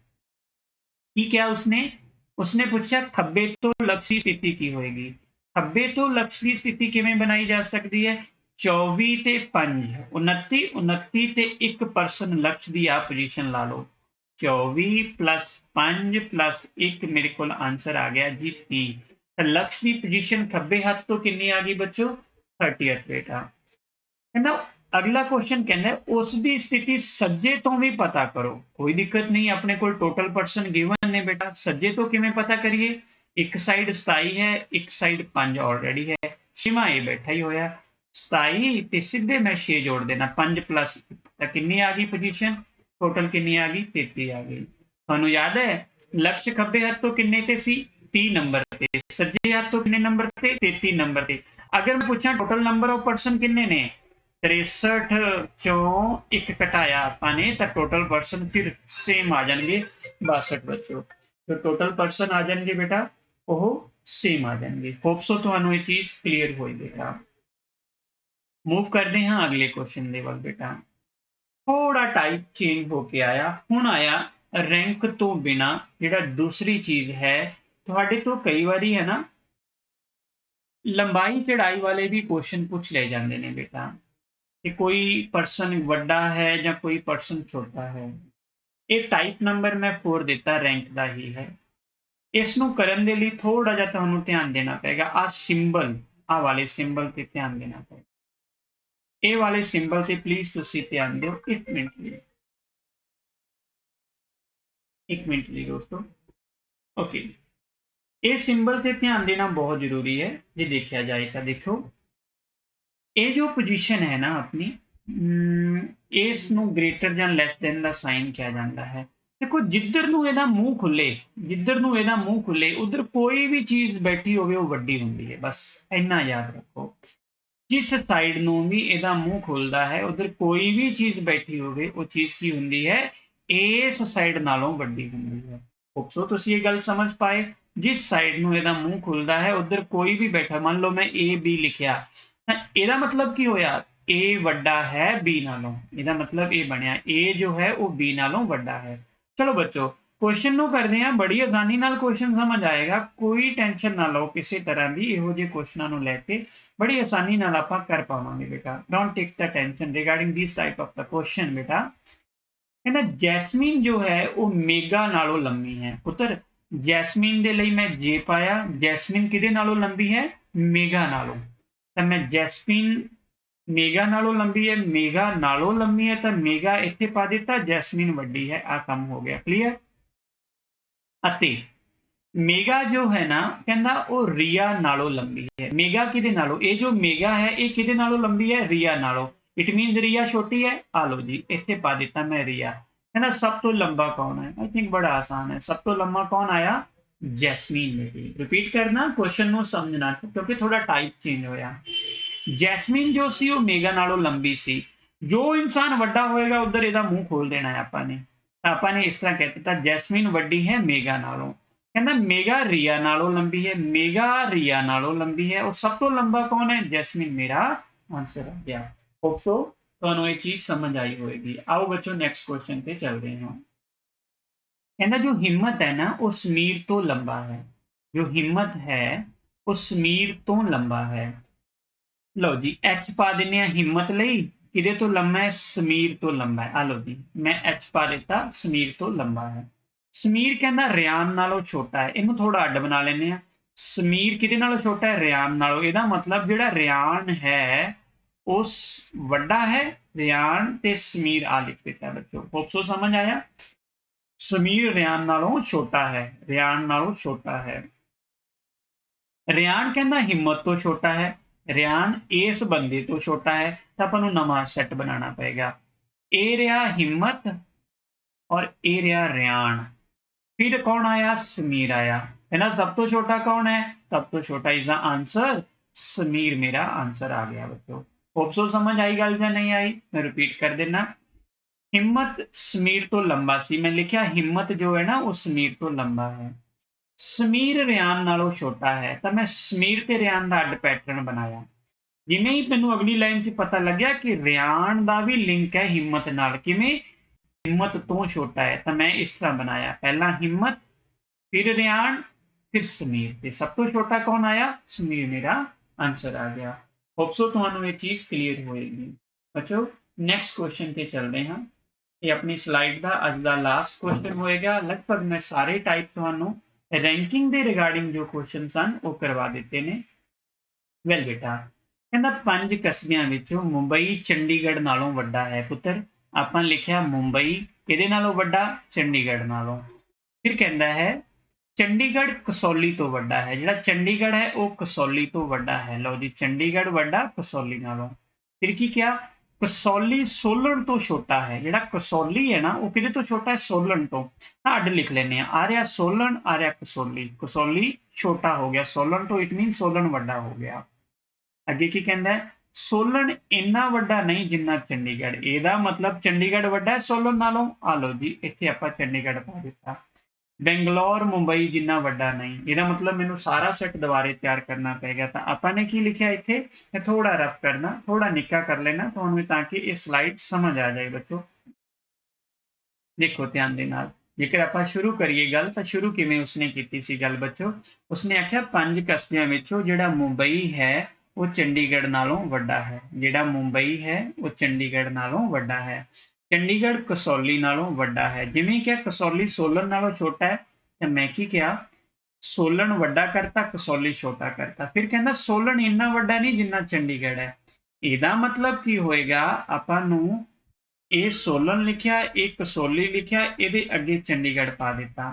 A: ਕੀ ਕਿਹਾ ਉਸਨੇ? ਉਸਨੇ ਪੁੱਛਿਆ ਖੱਬੇ ਤੋਂ ਲਕਸ਼ ਦੀ ਸਥਿਤੀ ਕੀ ਹੋਏਗੀ? ਖੱਬੇ ਤੋਂ ਲਕਸ਼ ਦੀ ਸਥਿਤੀ ਕਿਵੇਂ ਬਣਾਈ ਜਾ ਸਕਦੀ ਹੈ? 24 ਤੇ 5 29, 29 ਤੇ ਇੱਕ ਪਰਸਨ ਲਕਸ਼ ਦੀ ਆ ਪੋਜੀਸ਼ਨ ਲਾ ਲਓ। 24 प्लस 5 प्लस 1 मेरे को आंसर आ गया जी 30। तो लक्ष्य की पोजीशन खब्बे हाथ तो कितनी आ गई बच्चों 30th बेटा। कहना अगला क्वेश्चन कहना उस दी स्थिति सज्जे तो भी पता करो। कोई दिक्कत नहीं, अपने को टोटल पर्सन गिवन ने बेटा, सज्जे तो किमें पता करिए। एक साइड 27 है, एक साइड 5 ऑलरेडी है, छेवां ए बैठा ही होया 27 ते सीधे मैं 6 जोड़ देना 5 प्लस कितनी आ गई पोजीशन टोटल कितनी आ गई 33 आ गई। ਤੁਹਾਨੂੰ याद है लक्ष्य खब्बे हाथ तो किन्ने ते सी 30 नंबर ते, सज्जे हाथ तो किन्ने नंबर ते 33 नंबर ते। अगर मैं पूछा टोटल नंबर ऑफ पर्सन किन्ने ने 63 चों 1 घटाया आपने तो टोटल पर्सन फिर सेम आ जाएंगे 62 बच्चों। तो टोटल पर्सन आ जाएंगे बेटा वो सेम आ जाएंगे। होप सो ਤੁਹਾਨੂੰ ਇਹ ਚੀਜ਼ ਕਲੀਅਰ ਹੋਈ बेटा। मूव करते हैं अगले क्वेश्चन ਦੇ ਵੱਲ बेटा। थोड़ा टाइप चेंज होके आया, हुण आया रैंक तो बिना जिहड़ा दूसरी चीज है तुहाडे तो कई बारी है ना लंबाई चढ़ाई वाले भी क्वेश्चन पूछ ले जाते हैं बेटा कि कोई पर्सन वड्डा है या कोई पर्सन छोटा है। ये टाइप नंबर मैं 4 दिता रैंक का ही है। इसनों करन दे लई थोड़ा जिहा तुहानूं ध्यान देना पेगा। आ सिंबल आ वाले सिंबल ते ध्यान देना पेगा। ये वाले सिंबल से प्लीज तुसीं ध्यान दिओ। एक मिनट लिए, एक मिनट लिए दोस्तों। ओके, ये सिंबल से ध्यान देना बहुत जरूरी है। जे देखा जाए तो देखो ये जो पोजीशन है ना अपनी इस नूं ग्रेटर जां लैस दैन दा साइन किया जाता है। देखो जिधर नूं इहदा मूँह खुले, जिधर नूं इहदा मूँह खुले उधर कोई भी चीज बैठी होवे वो वड्डी हुंदी है। बस इन्ना याद रखो। जिस साइड नूं भी इहदा मूँह खुलदा है उधर कोई भी चीज बैठी होवे वो चीज की हुंदी है इस साइड नालों वड्डी हुंदी है। होप सो तुसीं ये गल समझ पाए। जिस साइड नूं इहदा मूँह खुलदा है उधर कोई भी बैठा, मान लो मैं ए बी लिखिया तां इहदा मतलब की होया ए वड्डा है बी नालों। इहदा मतलब ये बनिया ए जो है वो बी नालों वड्डा है। चलो बच्चों क्वेश्चन नूं करदे हां, बड़ी आसानी नाल क्वेश्चन समझ आएगा। कोई टेंशन ना लो किसी तरह की, इहो जिहे क्वेश्चनां नूं लैके बड़ी आसानी नाल आपां कर पावांगे बेटा। Don't take the tension regarding this type of the question बेटा। कहना जैस्मीन जो है वो मेगा नालों लंबी है। पुत्र जैस्मीन दे लई मैं जे पाया, जैस्मीन किहदे नालों लंबी है मेगा नालों। तो मैं जैस्मीन मेगा नालों लंबी है, मेगा नालों लंबी है तो मेगा इत्थे पा दिता, जैस्मीन वड्डी है। आ काम हो गया क्लीयर। अते मेगा जो है ना कहना वो रिया नालों लंबी है। मेगा किहदे नालों, ये जो मेगा है ये किहदे नालों लंबी है रिया नालों। इट मीनस रिया छोटी है। आ लो जी इत्थे पा दिता मैं रिया। कहना सब तो लंबा कौन है। आई थिंक बड़ा आसान है। सब तो लंबा कौन आया जैस्मीन। बेटी रिपीट करना क्वेश्चन नूं समझना क्योंकि थोड़ा टाइप चेंज होया। जैस्मीन जो सी वो मेगा नालों लंबी सी। जो इंसान वड्डा होएगा उधर इहदा मूँह खोल देना है आपां ने। आपां ने इस तरह कह दिता जैस्मीन वड्डी है मेगा नालों। कहना मेगा रिया नालों लंबी है, मेगा रिया नालों लंबी है और सब तो लंबा कौन है जैस्मीन। मेरा आंसर आ गया। होप सो तुहानूं ये चीज समझ आई होएगी। आओ बच्चों नेक्स्ट क्वेश्चन पे चल रहे हैं। कहना जो हिम्मत है ना वो समीर तो लंबा है। जो हिम्मत है वो समीर तो लंबा है। लो जी एच पा दिने आ हिम्मत लई, किहदे तो लंबा है समीर तो लंबा है। आ लो जी मैं एच पा दिता समीर तो लंबा है। समीर कहना रियान नालों छोटा है। इनू थोड़ा अड्ड बना लेने। समीर किहदे नालों छोटा है रियान नालों। इहदा मतलब जिहड़ा रियान है उस वड्डा है रियान ते समीर आ लिख दिता बच्चों। होप सो समझ आया। समीर रियान नालों छोटा है, रियान नालों छोटा है। रियान कहना हिम्मत तो छोटा है, रियान इस बंदे तो छोटा है। तो अपन नवा सैट बनाना पेगा। ए रहा हिम्मत और ए रहा रियान। फिर कौन आया समीर आया है ना। सब तो छोटा कौन है, सब तो छोटा इज द आंसर समीर। मेरा आंसर आ गया बच्चों। होप सो समझ आई गल या नहीं आई। मैं रिपीट कर देना। हिम्मत समीर तो लंबा सी, मैं लिखा हिम्मत जो है ना वो समीर तो लंबा है। समीर रियान नालों छोटा है तो मैं समीर ते रियान का अड पैटर्न बनाया। जिमें ही मैनू अगली लाइन च पता लग्या कि रियान का भी लिंक है हिम्मत नाल। किवें हिम्मत तो छोटा है तो मैं इस तरह बनाया। पहला हिम्मत फिर रियान फिर समीर ते सब तो छोटा कौन आया समीर। मेरा आंसर आ गया। होप सो तुहानूं ये चीज क्लीयर होएगी बच्चों। नेक्स्ट क्वेश्चन पे चलते हैं। ਇਹ ਆਪਣੀ ਸਲਾਈਡ ਦਾ ਅੱਜ ਦਾ ਲਾਸਟ ਕੁਐਸਚਨ ਹੋਏਗਾ। ਲਗਭਗ ਮੈਂ ਸਾਰੇ ਟਾਈਪ ਤੁਹਾਨੂੰ ਰੈਂਕਿੰਗ ਦੇ ਰਿਗਾਰਡਿੰਗ ਜੋ ਕੁਐਸਚਨ ਸਨ ਉਹ ਕਰਵਾ ਦਿੱਤੇ ਨੇ। ਵੈਲ ਬੇਟਾ, ਕਹਿੰਦਾ 5 ਕਸਬਿਆਂ ਵਿੱਚੋਂ ਮੁੰਬਈ ਚੰਡੀਗੜ੍ਹ ਨਾਲੋਂ ਵੱਡਾ ਹੈ। ਪੁੱਤਰ ਆਪਾਂ ਲਿਖਿਆ ਮੁੰਬਈ ਕਿਹਦੇ ਨਾਲੋਂ ਵੱਡਾ? ਚੰਡੀਗੜ੍ਹ ਨਾਲੋਂ। ਫਿਰ ਕਹਿੰਦਾ ਹੈ ਚੰਡੀਗੜ੍ਹ ਕਸੌਲੀ ਤੋਂ ਵੱਡਾ ਹੈ। ਜਿਹੜਾ ਚੰਡੀਗੜ੍ਹ ਹੈ ਉਹ ਕਸੌਲੀ ਤੋਂ ਵੱਡਾ ਹੈ। ਲਓ ਜੀ, ਚੰਡੀਗੜ੍ਹ ਵੱਡਾ ਕਸੌਲੀ ਨਾਲੋਂ। ਫਿਰ ਕੀ ਕਿਹਾ? ਕਸੌਲੀ ਸੋਲਨ ਤੋਂ ਛੋਟਾ ਹੈ। ਜਿਹੜਾ ਕਸੌਲੀ ਹੈ ਨਾ ਉਹ ਕਿਹਦੇ ਤੋਂ ਛੋਟਾ ਹੈ? ਸੋਲਨ ਤੋਂ। ਤਾਂ ਅੱਡ ਲਿਖ ਲੈਂਦੇ ਆ ਰਿਹਾ ਸੋਲਨ, ਆ ਰਿਹਾ ਕਸੌਲੀ। ਕਸੌਲੀ ਛੋਟਾ ਹੋ ਗਿਆ ਸੋਲਨ ਤੋਂ, ਇਟ ਮੀਨ ਸੋਲਨ ਵੱਡਾ ਹੋ ਗਿਆ। ਅੱਗੇ ਕੀ ਕਹਿੰਦਾ ਹੈ? ਸੋਲਨ ਇੰਨਾ ਵੱਡਾ ਨਹੀਂ ਜਿੰਨਾ ਚੰਡੀਗੜ੍ਹ। ਇਹਦਾ ਮਤਲਬ ਚੰਡੀਗੜ੍ਹ ਵੱਡਾ ਹੈ ਸੋਲਨ ਨਾਲੋਂ। ਆ ਲਓ ਜੀ, ਇੱਥੇ ਆਪਾਂ ਚੰਡੀਗੜ੍ਹ ਪਾ ਦਿੱਤਾ। ਬੰਗਲੌਰ ਮੁੰਬਈ ਜਿੰਨਾ ਵੱਡਾ ਨਹੀਂ। ਇਹਦਾ ਮਤਲਬ ਮੈਨੂੰ ਸਾਰਾ ਸੈੱਟ ਦੁਬਾਰੇ ਤਿਆਰ ਕਰਨਾ ਪਏਗਾ। ਤਾਂ ਆਪਾਂ ਨੇ ਕੀ ਲਿਖਿਆ ਇੱਥੇ? ਥੋੜਾ ਰਫ ਕਰਨਾ, ਥੋੜਾ ਨਿੱਕਾ ਕਰ ਲੈਣਾ ਤੁਹਾਨੂੰ, ਤਾਂ ਕਿ ਇਹ ਸਲਾਈਡ ਸਮਝ ਆ ਜਾਏ ਬੱਚੋ। ਦੇਖੋ ਧਿਆਨ ਦੇ ਨਾਲ, ਜੇਕਰ ਆਪਾਂ ਸ਼ੁਰੂ ਕਰੀਏ ਗੱਲ, ਤਾਂ ਸ਼ੁਰੂ ਕਿਵੇਂ ਉਸਨੇ ਕੀਤੀ ਸੀ ਗੱਲ ਬੱਚੋ? ਉਸਨੇ ਆਖਿਆ 5 ਕਸਬਿਆਂ ਵਿੱਚੋਂ ਜਿਹੜਾ ਮੁੰਬਈ ਹੈ ਉਹ ਚੰਡੀਗੜ੍ਹ ਨਾਲੋਂ ਵੱਡਾ ਹੈ। ਜਿਹੜਾ ਮੁੰਬਈ ਹੈ ਉਹ ਚੰਡੀਗੜ੍ਹ ਨਾਲੋਂ ਵੱਡਾ ਹੈ। ਚੰਡੀਗੜ੍ਹ ਕਸੌਲੀ ਨਾਲੋਂ ਵੱਡਾ ਹੈ। ਜਿਵੇਂ ਕਿ ਕਸੌਲੀ ਸੋਲਨ ਨਾਲੋਂ ਛੋਟਾ ਹੈ, ਤਾਂ ਮੈਂ ਕੀ ਕਿਹਾ? ਸੋਲਨ ਵੱਡਾ ਕਰਤਾ, ਕਸੌਲੀ ਛੋਟਾ ਕਰਤਾ। ਫਿਰ ਕਹਿੰਦਾ ਸੋਲਨ ਇੰਨਾ ਵੱਡਾ ਨਹੀਂ ਜਿੰਨਾ ਚੰਡੀਗੜ੍ਹ ਹੈ। ਇਹਦਾ ਮਤਲਬ ਕੀ ਹੋਏਗਾ? ਆਪਾਂ ਨੂੰ ਇਹ ਸੋਲਨ ਲਿਖਿਆ, ਇਹ ਕਸੌਲੀ ਲਿਖਿਆ, ਇਹਦੇ ਅੱਗੇ ਚੰਡੀਗੜ੍ਹ ਪਾ ਦਿੱਤਾ।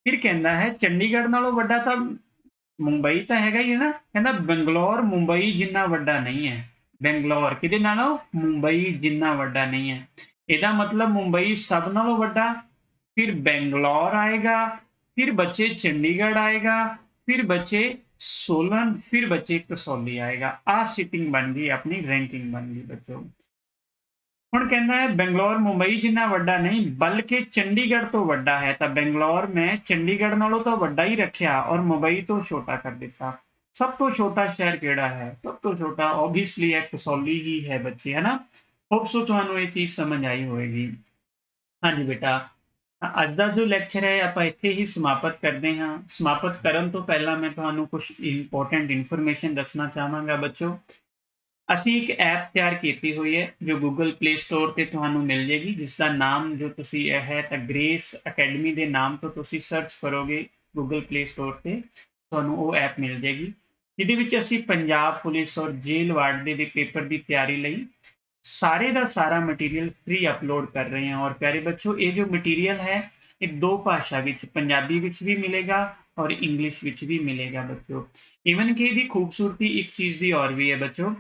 A: ਫਿਰ ਕਹਿੰਦਾ ਹੈ ਚੰਡੀਗੜ੍ਹ ਨਾਲੋਂ ਵੱਡਾ ਤਾਂ ਮੁੰਬਈ ਤਾਂ ਹੈਗਾ ਹੀ ਹੈ ਨਾ। ਕਹਿੰਦਾ ਬੰਗਲੌਰ ਮੁੰਬਈ ਜਿੰਨਾ ਵੱਡਾ ਨਹੀਂ ਹੈ। ਬੰਗਲੌਰ ਕਿਹਦੇ ਨਾਲੋਂ? ਮੁੰਬਈ ਜਿੰਨਾ ਵੱਡਾ ਨਹੀਂ ਹੈ। ਇਹਦਾ ਮਤਲਬ ਮੁੰਬਈ ਸਭ ਨਾਲੋਂ ਵੱਡਾ, ਫਿਰ ਬੰਗਲੌਰ ਆਏਗਾ, ਫਿਰ ਬੱਚੇ ਚੰਡੀਗੜ੍ਹ ਆਏਗਾ, ਫਿਰ ਬੱਚੇ ਸੋਲਨ, ਫਿਰ ਬੱਚੇ ਕਸੌਲੀ ਆਏਗਾ। ਆ ਸਿਟਿੰਗ ਬਣ ਗਈ, ਆਪਣੀ ਰੈਂਕਿੰਗ ਬਣ ਗਈ ਬੱਚੋ। ਹੁਣ ਕਹਿੰਦਾ ਹੈ ਬੰਗਲੌਰ ਮੁੰਬਈ ਜਿੰਨਾ ਵੱਡਾ ਨਹੀਂ ਬਲਕਿ ਚੰਡੀਗੜ੍ਹ ਤੋਂ ਵੱਡਾ ਹੈ। ਤਾਂ ਬੰਗਲੌਰ ਮੈਂ ਚੰਡੀਗੜ੍ਹ ਨਾਲੋਂ ਤਾਂ ਵੱਡਾ ਹੀ ਰੱਖਿਆ ਔਰ ਮੁੰਬਈ ਤੋਂ ਛੋਟਾ ਕਰ ਦਿੱਤਾ। ਸਭ ਤੋਂ ਛੋਟਾ ਸ਼ਹਿਰ ਕਿਹੜਾ ਹੈ? ਸਭ ਤੋਂ ਛੋਟਾ ਆਬਵੀਅਸਲੀ ਹੈ ਕਸੌਲੀ ਹੀ ਹੈ ਬੱਚੇ, ਹੈ ਨਾ। ਹੋਪ ਸੋ ਤੁਹਾਨੂੰ ਇਹ ਚੀਜ਼ ਸਮਝ ਆਈ ਹੋਏਗੀ। ਹਾਂਜੀ ਬੇਟਾ, ਅੱਜ ਦਾ ਜੋ ਲੈਕਚਰ ਹੈ ਆਪਾਂ ਇੱਥੇ ਹੀ ਸਮਾਪਤ ਕਰਦੇ ਹਾਂ। ਸਮਾਪਤ ਕਰਨ ਤੋਂ ਪਹਿਲਾਂ ਮੈਂ ਤੁਹਾਨੂੰ ਕੁਝ ਇੰਪੋਰਟੈਂਟ ਇਨਫੋਰਮੇਸ਼ਨ ਦੱਸਣਾ ਚਾਹਾਂਗਾ ਬੱਚੋ। ਅਸੀਂ ਇੱਕ ਐਪ ਤਿਆਰ ਕੀਤੀ ਹੋਈ ਹੈ ਜੋ ਗੂਗਲ ਪਲੇ ਸਟੋਰ ਤੇ ਤੁਹਾਨੂੰ ਮਿਲ ਜੇਗੀ, ਜਿਸ ਦਾ ਨਾਮ ਜੋ ਤੁਸੀਂ ਇਹ ਹੈ ਤਾਂ ਗ੍ਰੇਸ ਅਕੈਡਮੀ ਦੇ ਨਾਮ ਤੋਂ ਤੁਸੀਂ ਸਰਚ ਕਰੋਗੇ ਗੂਗਲ ਪਲੇ ਸਟੋਰ ਤੇ, ਤੁਹਾਨੂੰ ਉਹ ਐਪ ਮਿਲ ਜੇਗੀ। ਜਿਹਦੇ ਵਿੱਚ ਅਸੀਂ ਪੰਜਾਬ ਪੁਲਿਸ ਔਰ ਜੇਲ੍ਹ ਵਾਰਡ ਦੇ ਪੇਪਰ ਦੀ ਤਿਆਰੀ ਲਈ ਸਾਰੇ ਦਾ ਸਾਰਾ ਮਟੀਰੀਅਲ ਫ੍ਰੀ ਅਪਲੋਡ ਕਰ ਰਹੇ ਹਾਂ। ਔਰ ਪਿਆਰੇ ਬੱਚੋ, ਇਹ ਜੋ ਮਟੀਰੀਅਲ ਹੈ ਇਹ 2 ਭਾਸ਼ਾ ਵਿੱਚ, ਪੰਜਾਬੀ ਵਿੱਚ ਵੀ ਮਿਲੇਗਾ ਔਰ ਇੰਗਲਿਸ਼ ਵਿੱਚ ਵੀ ਮਿਲੇਗਾ ਬੱਚੋ। ਈਵਨ ਕਿ ਇਹਦੀ ਖੂਬਸੂਰਤੀ ਇੱਕ ਚੀਜ਼ ਦੀ ਔਰ ਵੀ ਹੈ ਬੱਚੋ,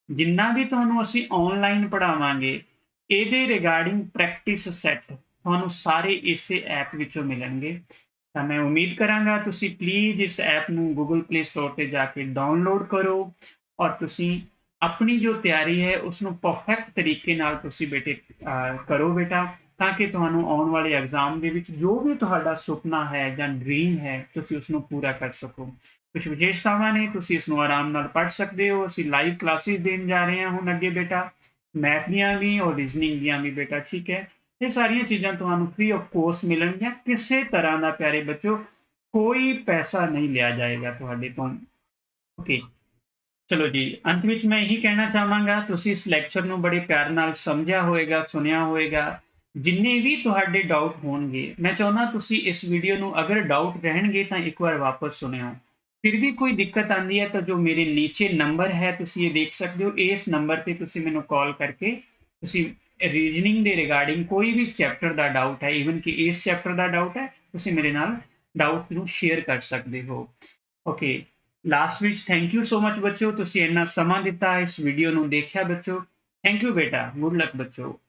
A: ਜਿੰਨਾ ਵੀ ਤੁਹਾਨੂੰ ਅਸੀਂ ਆਨਲਾਈਨ ਪੜ੍ਹਾਵਾਂਗੇ ਇਹਦੇ ਰਿਗਾਰਡਿੰਗ ਪ੍ਰੈਕਟਿਸ ਸੈੱਟ ਤੁਹਾਨੂੰ ਸਾਰੇ ਇਸੇ ਐਪ ਵਿੱਚੋਂ ਮਿਲਣਗੇ। ਤਾਂ ਮੈਂ ਉਮੀਦ ਕਰਾਂਗਾ ਤੁਸੀਂ ਪਲੀਜ਼ ਇਸ ਐਪ ਨੂੰ ਗੂਗਲ ਪਲੇ ਸਟੋਰ ਤੇ ਜਾ ਕੇ ਡਾਊਨਲੋਡ ਕਰੋ ਔਰ ਤੁਸੀਂ ਆਪਣੀ ਜੋ ਤਿਆਰੀ ਹੈ ਉਸ ਨੂੰ ਪਰਫੈਕਟ ਤਰੀਕੇ ਨਾਲ ਤੁਸੀਂ ਕਰੋ ਬੇਟਾ, ਤਾਂ ਕਿ ਤੁਹਾਨੂੰ ਆਉਣ ਵਾਲੇ ਐਗਜ਼ਾਮ ਦੇ ਵਿੱਚ ਜੋ ਵੀ ਤੁਹਾਡਾ ਸੁਪਨਾ ਹੈ ਜਾਂ ਡ੍ਰੀਮ ਹੈ ਤੁਸੀਂ ਉਸ ਨੂੰ ਪੂਰਾ ਕਰ ਸਕੋ। ਕੁਝ ਵਿਸ਼ੇਸ਼ਤਾਵਾਂ ਨੇ, ਤੁਸੀਂ ਇਸ ਨੂੰ ਆਰਾਮ ਨਾਲ ਪੜ੍ਹ ਸਕਦੇ ਹੋ। ਅਸੀਂ ਲਾਈਵ ਕਲਾਸਿਸ ਦੇਣ ਜਾ ਰਹੇ ਹਾਂ ਹੁਣ ਅੱਗੇ ਬੇਟਾ, ਮੈਥ ਦੀਆਂ ਵੀ ਔਰ ਰੀਜ਼ਨਿੰਗ ਦੀਆਂ ਵੀ ਬੇਟਾ, ਠੀਕ ਹੈ। ਇਹ ਸਾਰੀਆਂ ਚੀਜ਼ਾਂ ਤੁਹਾਨੂੰ ਫ੍ਰੀ ਆਫ ਕੋਸਟ ਮਿਲਣਗੀਆਂ। ਕਿਸੇ ਤਰ੍ਹਾਂ ਦਾ ਪਿਆਰੇ ਬੱਚੋ ਕੋਈ ਪੈਸਾ ਨਹੀਂ ਲਿਆ ਜਾਏਗਾ ਤੁਹਾਡੇ ਤੋਂ। ਓਕੇ, ਚਲੋ ਜੀ, ਅੰਤ ਵਿੱਚ ਮੈਂ ਇਹੀ ਕਹਿਣਾ ਚਾਹਾਂਗਾ, ਤੁਸੀਂ ਇਸ ਲੈਕਚਰ ਨੂੰ ਬੜੇ ਪਿਆਰ ਨਾਲ ਸਮਝਿਆ ਹੋਵੇਗਾ, ਸੁਣਿਆ ਹੋਵੇਗਾ। ਜਿੰਨੇ ਵੀ ਤੁਹਾਡੇ ਡਾਊਟ ਹੋਣਗੇ, ਮੈਂ ਚਾਹੁੰਦਾ ਤੁਸੀਂ ਇਸ ਵੀਡੀਓ ਨੂੰ ਅਗਰ ਡਾਊਟ ਰਹਿਣਗੇ ਤਾਂ ਇੱਕ ਵਾਰ ਵਾਪਸ ਸੁਣਿਓ। ਫਿਰ ਵੀ ਕੋਈ ਦਿੱਕਤ ਆਉਂਦੀ ਹੈ ਤਾਂ ਜੋ ਮੇਰੇ ਨੀਚੇ ਨੰਬਰ ਹੈ ਤੁਸੀਂ ਇਹ ਦੇਖ ਸਕਦੇ ਹੋ, ਇਸ ਨੰਬਰ ਤੇ ਤੁਸੀਂ ਮੈਨੂੰ ਕਾਲ ਕਰਕੇ ਤੁਸੀਂ ਰੀਜ਼ਨਿੰਗ ਦੇ ਰਿਗਾਰਡਿੰਗ ਕੋਈ ਵੀ ਚੈਪਟਰ ਦਾ ਡਾਊਟ ਹੈ, ਈਵਨ ਕਿ ਇਸ ਚੈਪਟਰ ਦਾ ਡਾਊਟ ਹੈ, ਤੁਸੀਂ ਮੇਰੇ ਨਾਲ ਡਾਊਟ ਨੂੰ ਸ਼ੇਅਰ ਕਰ ਸਕਦੇ ਹੋ। ਓਕੇ, ਲਾਸਟ ਵਿੱਚ ਥੈਂਕ ਯੂ ਸੋ ਮਚ ਬੱਚੋ, ਤੁਸੀਂ ਇੰਨਾ ਸਮਾਂ ਦਿੱਤਾ ਇਸ ਵੀਡੀਓ ਨੂੰ ਦੇਖਿਆ ਬੱਚੋ। ਥੈਂਕ ਯੂ ਬੇਟਾ, ਗੁੱਡ ਲੱਕ ਬੱਚੋ।